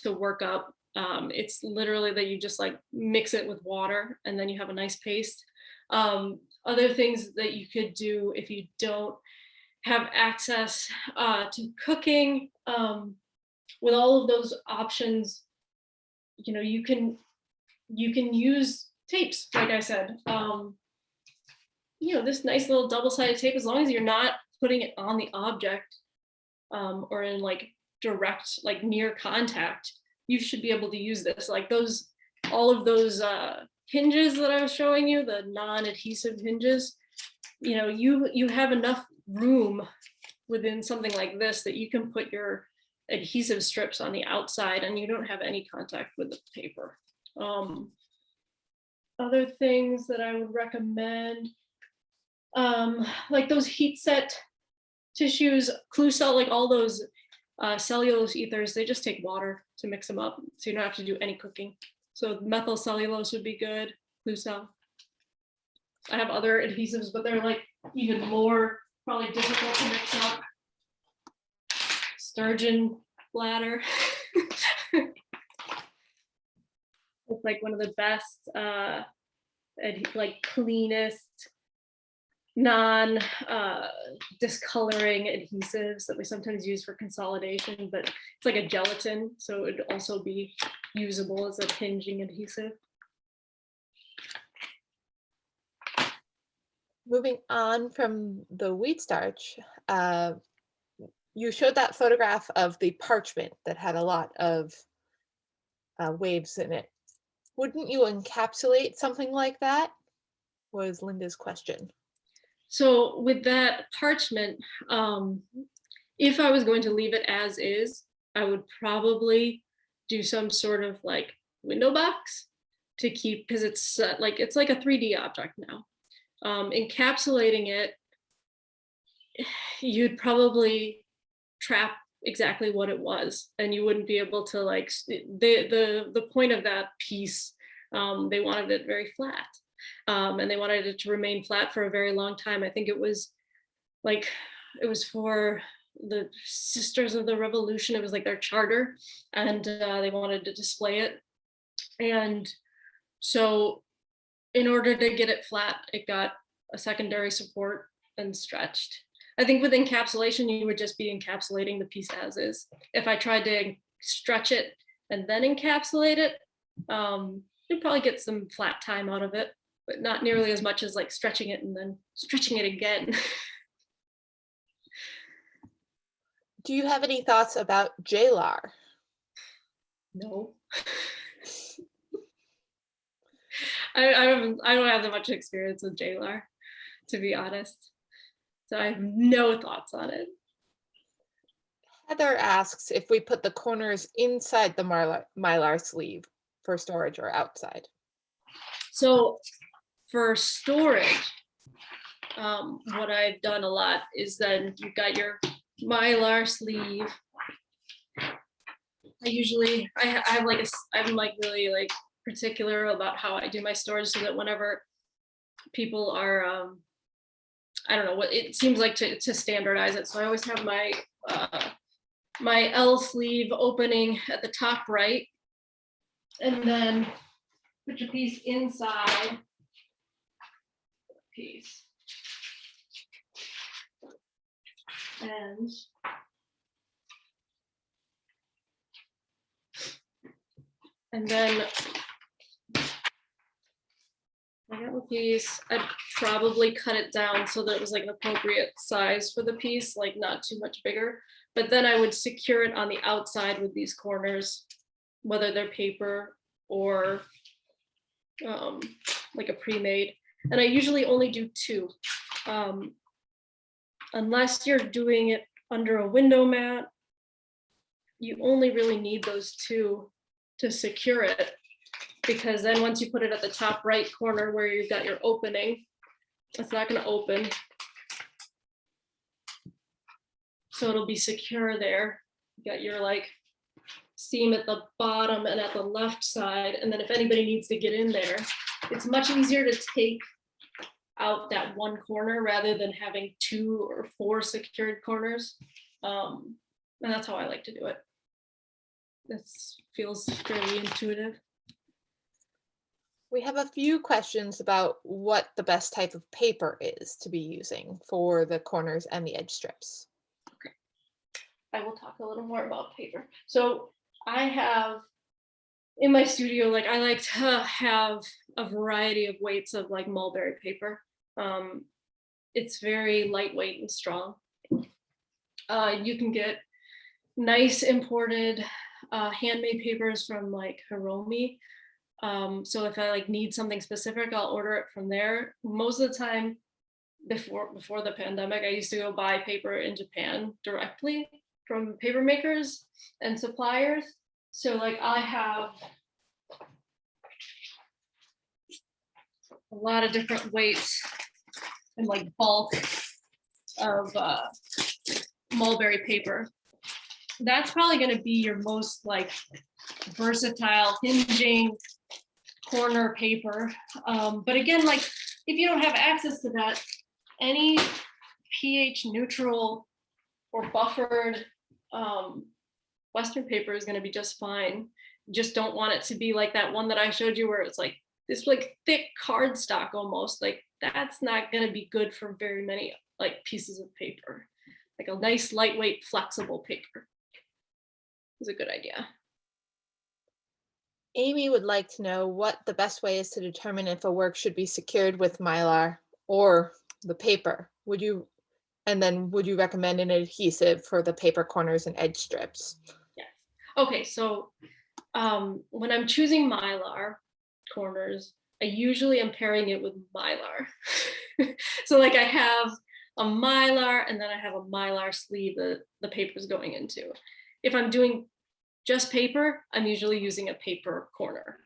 S2: to work up. It's literally that you just like mix it with water and then you have a nice paste. Other things that you could do if you don't have access to cooking, with all of those options, you know, you can use tapes, like I said. You know, this nice little double-sided tape, as long as you're not putting it on the object or in like direct, like near contact, you should be able to use this. Like all of those hinges that I was showing you, the non-adhesive hinges, you know, you have enough room within something like this that you can put your adhesive strips on the outside and you don't have any contact with the paper. Other things that I would recommend, like those heat set tissues, Clucell, like all those cellulose ethers, they just take water to mix them up, so you don't have to do any cooking. So methyl cellulose would be good, Clucell. I have other adhesives, but they're like even more probably difficult to mix up. Sturgeon bladder. It's like one of the best, like cleanest, non discoloring adhesives that we sometimes use for consolidation, but it's like a gelatin, so it would also be usable as a hinging adhesive.
S1: Moving on from the wheat starch, you showed that photograph of the parchment that had a lot of waves in it. Wouldn't you encapsulate something like that? Was Linda's question.
S2: So with that parchment, if I was going to leave it as is, I would probably do some sort of like window box to keep, because it's like a 3D object now. Encapsulating it, you'd probably trap exactly what it was, and you wouldn't be able to like the point of that piece. They wanted it very flat, and they wanted it to remain flat for a very long time. I think it was for the Sisters of the Revolution. It was like their charter, and they wanted to display it. And so in order to get it flat, it got a secondary support and stretched. I think with encapsulation, you would just be encapsulating the piece as is. If I tried to stretch it and then encapsulate it, you'd probably get some flat time out of it, but not nearly as much as like stretching it and then stretching it again.
S1: Do you have any thoughts about Mylar?
S2: No. I don't have that much experience with Mylar, to be honest. So I have no thoughts on it.
S1: Heather asks if we put the corners inside the Mylar sleeve for storage or outside.
S2: So for storage, what I've done a lot is then you've got your Mylar sleeve. I'm like really like particular about how I do my storage, so that whenever people are I don't know what it seems like to standardize it. So I always have my my L sleeve opening at the top right, and then put your piece inside the piece. And then I got the piece. I'd probably cut it down so that it was like an appropriate size for the piece, like not too much bigger. But then I would secure it on the outside with these corners, whether they're paper or like a pre-made. And I usually only do two. Unless you're doing it under a window mat, you only really need those two to secure it, because then once you put it at the top right corner where you've got your opening, it's not going to open. So it'll be secure there. You got your like seam at the bottom and at the left side. And then if anybody needs to get in there, it's much easier to take out that one corner rather than having 2 or 4 secured corners. And that's how I like to do it. This feels fairly intuitive.
S1: We have a few questions about what the best type of paper is to be using for the corners and the edge strips.
S2: Okay, I will talk a little more about paper. So I have in my studio, like I like to have a variety of weights of like mulberry paper. It's very lightweight and strong. You can get nice imported handmade papers from like Hiromi. So if I like need something specific, I'll order it from there. Most of the time, before the pandemic, I used to go buy paper in Japan directly from paper makers and suppliers. So like I have a lot of different weights and like bulk of mulberry paper. That's probably going to be your most like versatile hinging corner paper. But again, like if you don't have access to that, any pH neutral or buffered Western paper is going to be just fine. You just don't want it to be like that one that I showed you where it's like this like thick cardstock almost. Like that's not going to be good for very many like pieces of paper. Like a nice lightweight flexible paper is a good idea.
S1: Amy would like to know what the best way is to determine if a work should be secured with Mylar or the paper. Would you recommend an adhesive for the paper corners and edge strips?
S2: Yes. Okay, so when I'm choosing Mylar corners, I usually am pairing it with Mylar. So like I have a Mylar and then I have a Mylar sleeve that the paper is going into. If I'm doing just paper, I'm usually using a paper corner.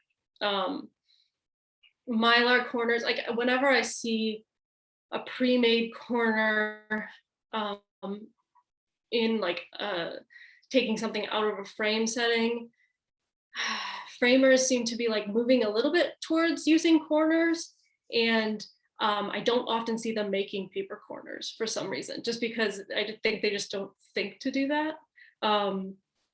S2: Mylar corners, like whenever I see a pre-made corner in like taking something out of a frame setting, framers seem to be like moving a little bit towards using corners, and I don't often see them making paper corners for some reason, just because I think they just don't think to do that.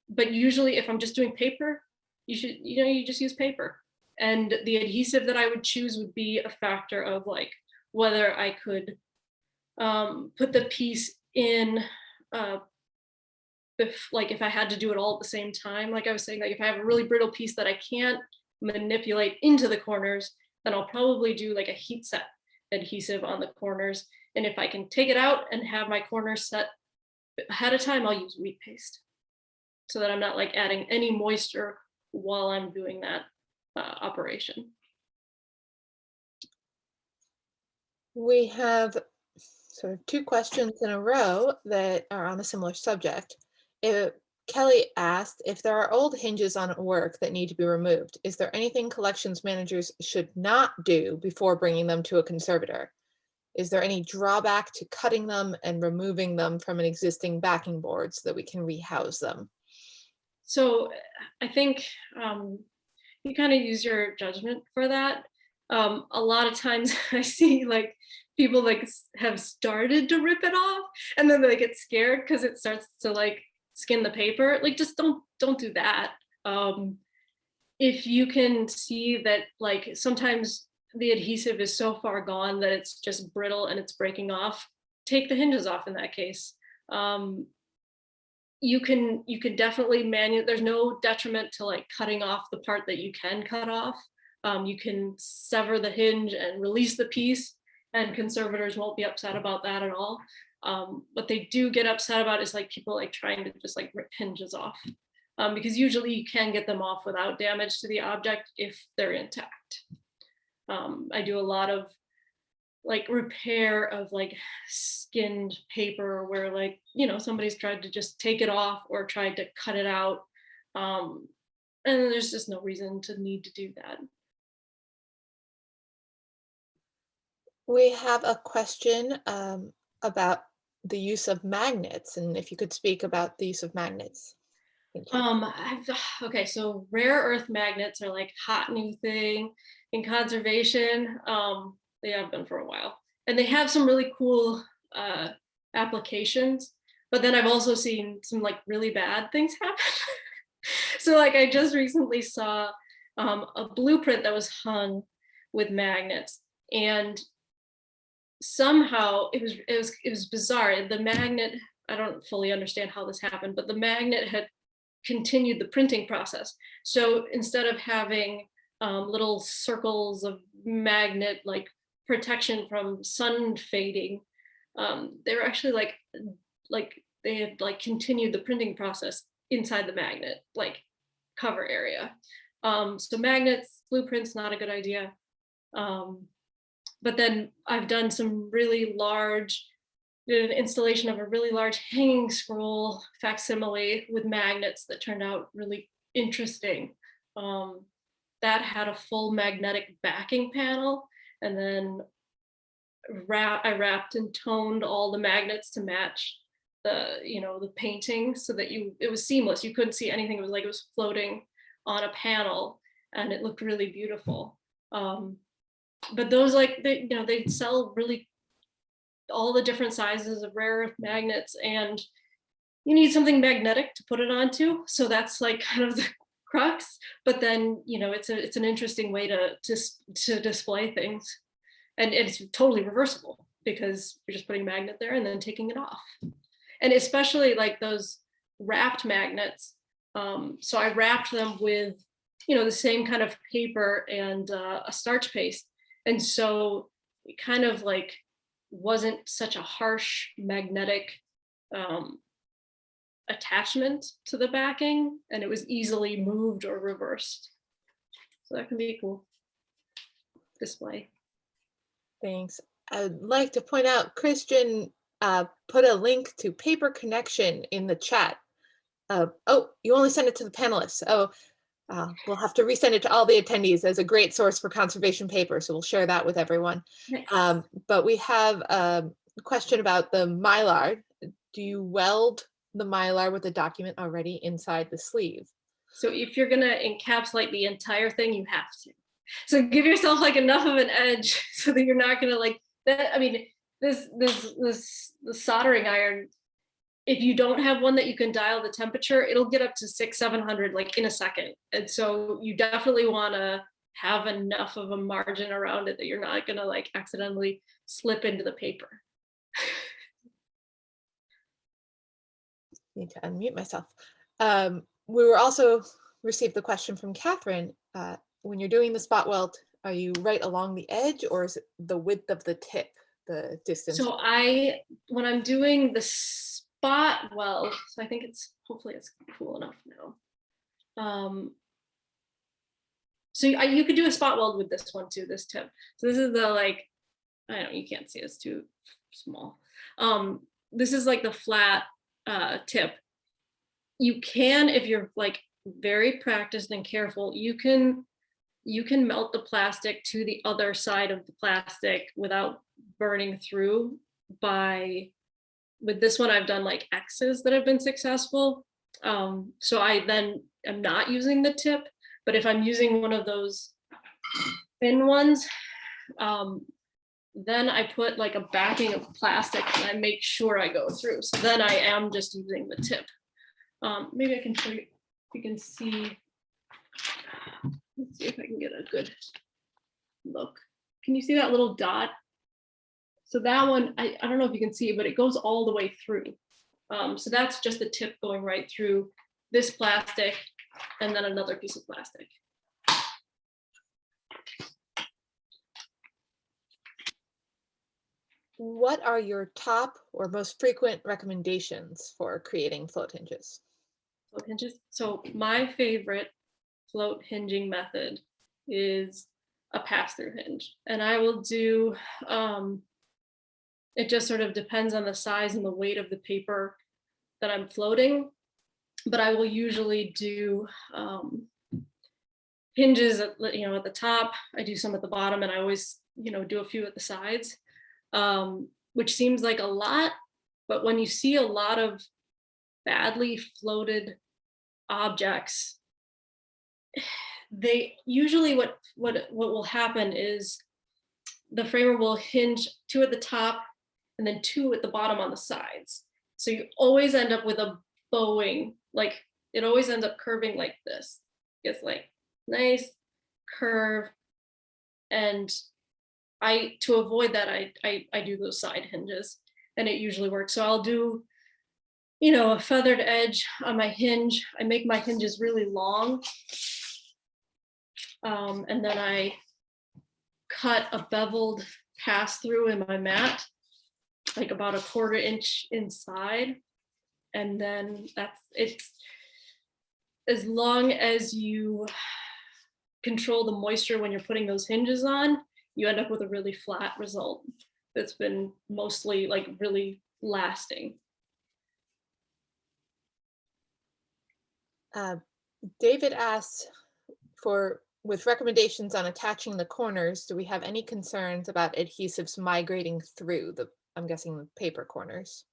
S2: But usually if I'm just doing paper, you just use paper. And the adhesive that I would choose would be a factor of like whether I could put the piece in, like if I had to do it all at the same time, like I was saying, like if I have a really brittle piece that I can't manipulate into the corners, then I'll probably do like a heat set adhesive on the corners. And if I can take it out and have my corners set ahead of time, I'll use wheat paste so that I'm not like adding any moisture while I'm doing that operation.
S1: We have sort of two questions in a row that are on a similar subject. Kelly asked if there are old hinges on work that need to be removed. Is there anything collections managers should not do before bringing them to a conservator? Is there any drawback to cutting them and removing them from an existing backing board so that we can rehouse them?
S2: So I think you kind of use your judgment for that. A lot of times I see like people like have started to rip it off and then they get scared because it starts to like skin the paper. Like just don't do that. If you can see that like sometimes the adhesive is so far gone that it's just brittle and it's breaking off, take the hinges off in that case. You can definitely there's no detriment to like cutting off the part that you can cut off. You can sever the hinge and release the piece, and conservators won't be upset about that at all. What they do get upset about is like people like trying to just like rip hinges off, because usually you can get them off without damage to the object if they're intact. I do a lot of like repair of like skinned paper where like, somebody's tried to just take it off or tried to cut it out. And there's just no reason to need to do that.
S1: We have a question about the use of magnets, and if you could speak about the use of magnets.
S2: Okay, so rare earth magnets are like hot new thing in conservation. They have been for a while, and they have some really cool applications, but then I've also seen some like really bad things happen. So like I just recently saw a blueprint that was hung with magnets, and somehow it was bizarre. The magnet, I don't fully understand how this happened, but the magnet had continued the printing process. So instead of having little circles of magnet like protection from sun fading, they were actually like they had like continued the printing process inside the magnet like cover area. So magnets, blueprints, not a good idea. But then I've done some really large, did an installation of a really large hanging scroll facsimile with magnets that turned out really interesting. That had a full magnetic backing panel, and then I wrapped and toned all the magnets to match the painting, so that it was seamless. You couldn't see anything. It was like it was floating on a panel, and it looked really beautiful. But those, like, they sell really all the different sizes of rare earth magnets, and you need something magnetic to put it onto. So that's like kind of the crux. But then, it's an interesting way to display things, and it's totally reversible because you're just putting a magnet there and then taking it off. And especially like those wrapped magnets. So I wrapped them with, the same kind of paper and a starch paste. And so it kind of like wasn't such a harsh magnetic attachment to the backing, and it was easily moved or reversed. So that can be a cool display.
S1: Thanks. I'd like to point out, Christian put a link to Paper Connection in the chat. Oh, you only sent it to the panelists. Oh, we'll have to resend it to all the attendees as a great source for conservation paper. So we'll share that with everyone.
S2: Nice.
S1: But we have a question about the Mylar. Do you weld the Mylar with the document already inside the sleeve?
S2: So if you're gonna encapsulate the entire thing, you have to. So give yourself like enough of an edge so that you're not gonna like that. I mean, the soldering iron, if you don't have one that you can dial the temperature, it'll get up to 600-700 like in a second. And so you definitely want to have enough of a margin around it that you're not going to like accidentally slip into the paper.
S1: Need to unmute myself. We were also received the question from Catherine. When you're doing the spot weld, are you right along the edge, or is it the width of the tip, the distance?
S2: So when I'm doing the spot weld, so I think hopefully it's cool enough now. So you could do a spot weld with this one too, this tip. So this is the I don't know, you can't see, it's too small. This is like the flat tip. You can, if you're like very practiced and careful, you can melt the plastic to the other side of the plastic without burning through. With this one, I've done like X's that have been successful. So I then am not using the tip, but if I'm using one of those thin ones, then I put like a backing of plastic and I make sure I go through. So then I am just using the tip. Maybe I can show you, if you can see. Let's see if I can get a good look. Can you see that little dot? So that one, I don't know if you can see, but it goes all the way through. So that's just the tip going right through this plastic and then another piece of plastic.
S1: What are your top or most frequent recommendations for creating float hinges?
S2: Float hinges. So my favorite float hinging method is a pass-through hinge, and I will do it just sort of depends on the size and the weight of the paper that I'm floating, but I will usually do hinges at the top. I do some at the bottom, and I always do a few at the sides, which seems like a lot, but when you see a lot of badly floated objects, they usually what will happen is the framer will hinge 2 at the top and then 2 at the bottom on the sides. So you always end up with a bowing, like it always ends up curving like this. It's like nice curve, and to avoid that, I do those side hinges, and it usually works. So I'll do a feathered edge on my hinge. I make my hinges really long. And then I cut a beveled pass through in my mat, like about a 1/4 inch inside. And then it's as long as you control the moisture when you're putting those hinges on, you end up with a really flat result that's been mostly like really lasting.
S1: David asks with recommendations on attaching the corners, do we have any concerns about adhesives migrating through I'm guessing the paper corners?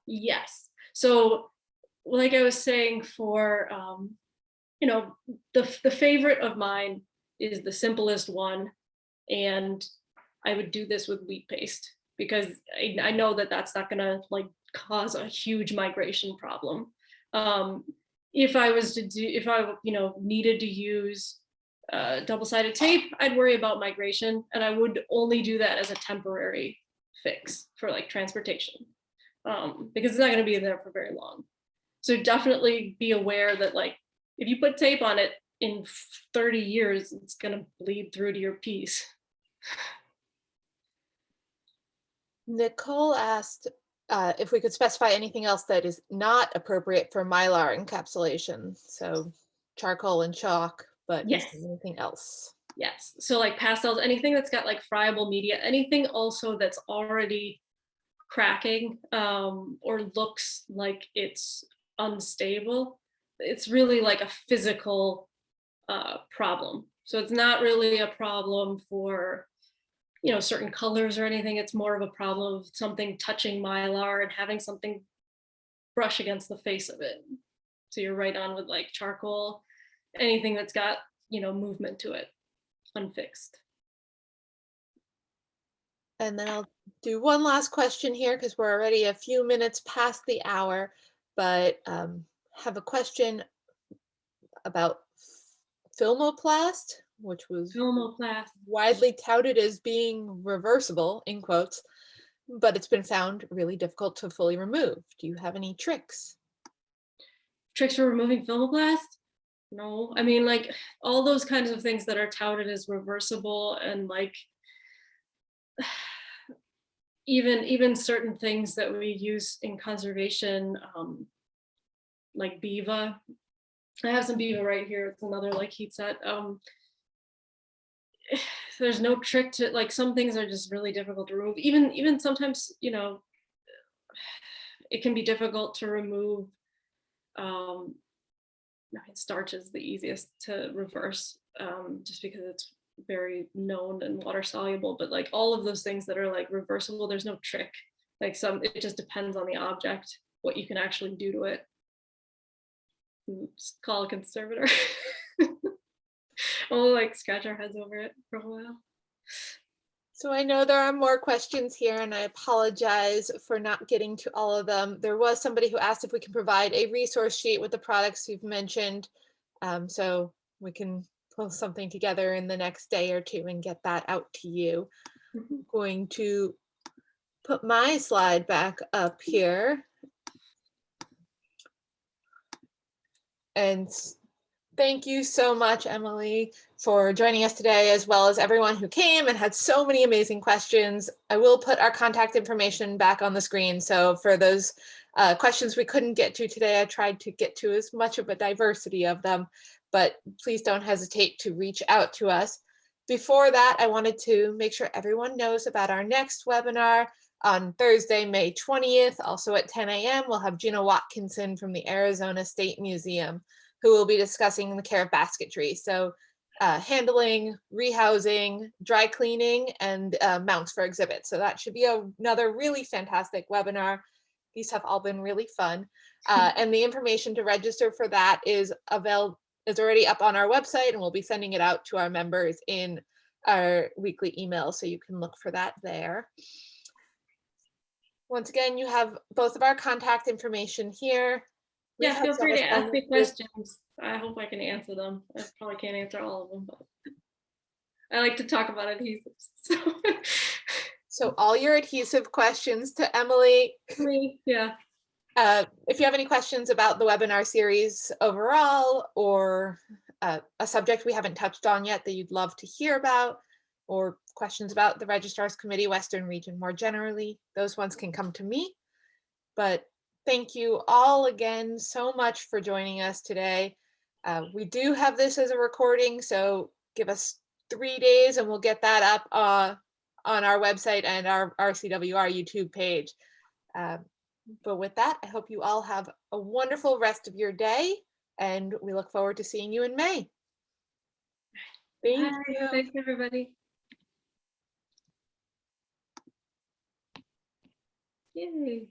S2: Yes. So like I was saying, for you know, the favorite of mine is the simplest one, and I would do this with wheat paste because I know that that's not gonna like cause a huge migration problem. If I was to do, if I needed to use double-sided tape, I'd worry about migration, and I would only do that as a temporary fix for like transportation, because it's not going to be there for very long. So definitely be aware that like if you put tape on it in 30 years, it's going to bleed through to your piece.
S1: Nicole asked if we could specify anything else that is not appropriate for Mylar encapsulation. So charcoal and chalk, but
S2: Yes.
S1: is there anything else?
S2: Yes. So like pastels, anything that's got like friable media, anything also that's already cracking or looks like it's unstable, it's really like a physical problem. So it's not really a problem for certain colors or anything. It's more of a problem of something touching Mylar and having something brush against the face of it. So you're right on with like charcoal, anything that's got movement to it, unfixed.
S1: And then I'll do one last question here because we're already a few minutes past the hour, but have a question about Filmoplast, which was
S2: Filmoplast.
S1: widely touted as being reversible, in quotes, but it's been found really difficult to fully remove. Do you have any tricks?
S2: Tricks for removing Filmoplast? No, I mean, like all those kinds of things that are touted as reversible, and like even certain things that we use in conservation, like Biva. I have some Biva right here. It's another like heat set. There's no trick to, like, some things are just really difficult to remove. Even sometimes, it can be difficult to remove. Starch is the easiest to reverse, just because it's very known and water soluble. But like all of those things that are like reversible, there's no trick. Like it just depends on the object, what you can actually do to it. Just call a conservator. We'll like scratch our heads over it for a while.
S1: So I know there are more questions here, and I apologize for not getting to all of them. There was somebody who asked if we can provide a resource sheet with the products you've mentioned, so we can pull something together in the next day or two and get that out to you. I'm going to put my slide back up here. And thank you so much, Emily, for joining us today, as well as everyone who came and had so many amazing questions. I will put our contact information back on the screen. So for those questions we couldn't get to today, I tried to get to as much of a diversity of them, but please don't hesitate to reach out to us. Before that, I wanted to make sure everyone knows about our next webinar on Thursday, May 20th, also at 10 a.m. We'll have Gina Watkinson from the Arizona State Museum, who will be discussing the care of basketry. So handling, rehousing, dry cleaning, and mounts for exhibits. So that should be another really fantastic webinar. These have all been really fun. And the information to register for that is already up on our website, and we'll be sending it out to our members in our weekly email. So you can look for that there. Once again, you have both of our contact information here.
S2: Yeah, feel free to ask me questions. I hope I can answer them. I probably can't answer all of them, but I like to talk about adhesives.
S1: So all your adhesive questions to Emily.
S2: Yeah.
S1: If you have any questions about the webinar series overall, or a subject we haven't touched on yet that you'd love to hear about, or questions about the Registrar's Committee Western Region more generally, those ones can come to me. But thank you all again so much for joining us today. We do have this as a recording, so give us 3 days, and we'll get that up on our website and our RCWR YouTube page. But with that, I hope you all have a wonderful rest of your day, and we look forward to seeing you in May. Thank
S2: Bye.
S1: you.
S2: Thanks, everybody. Yay.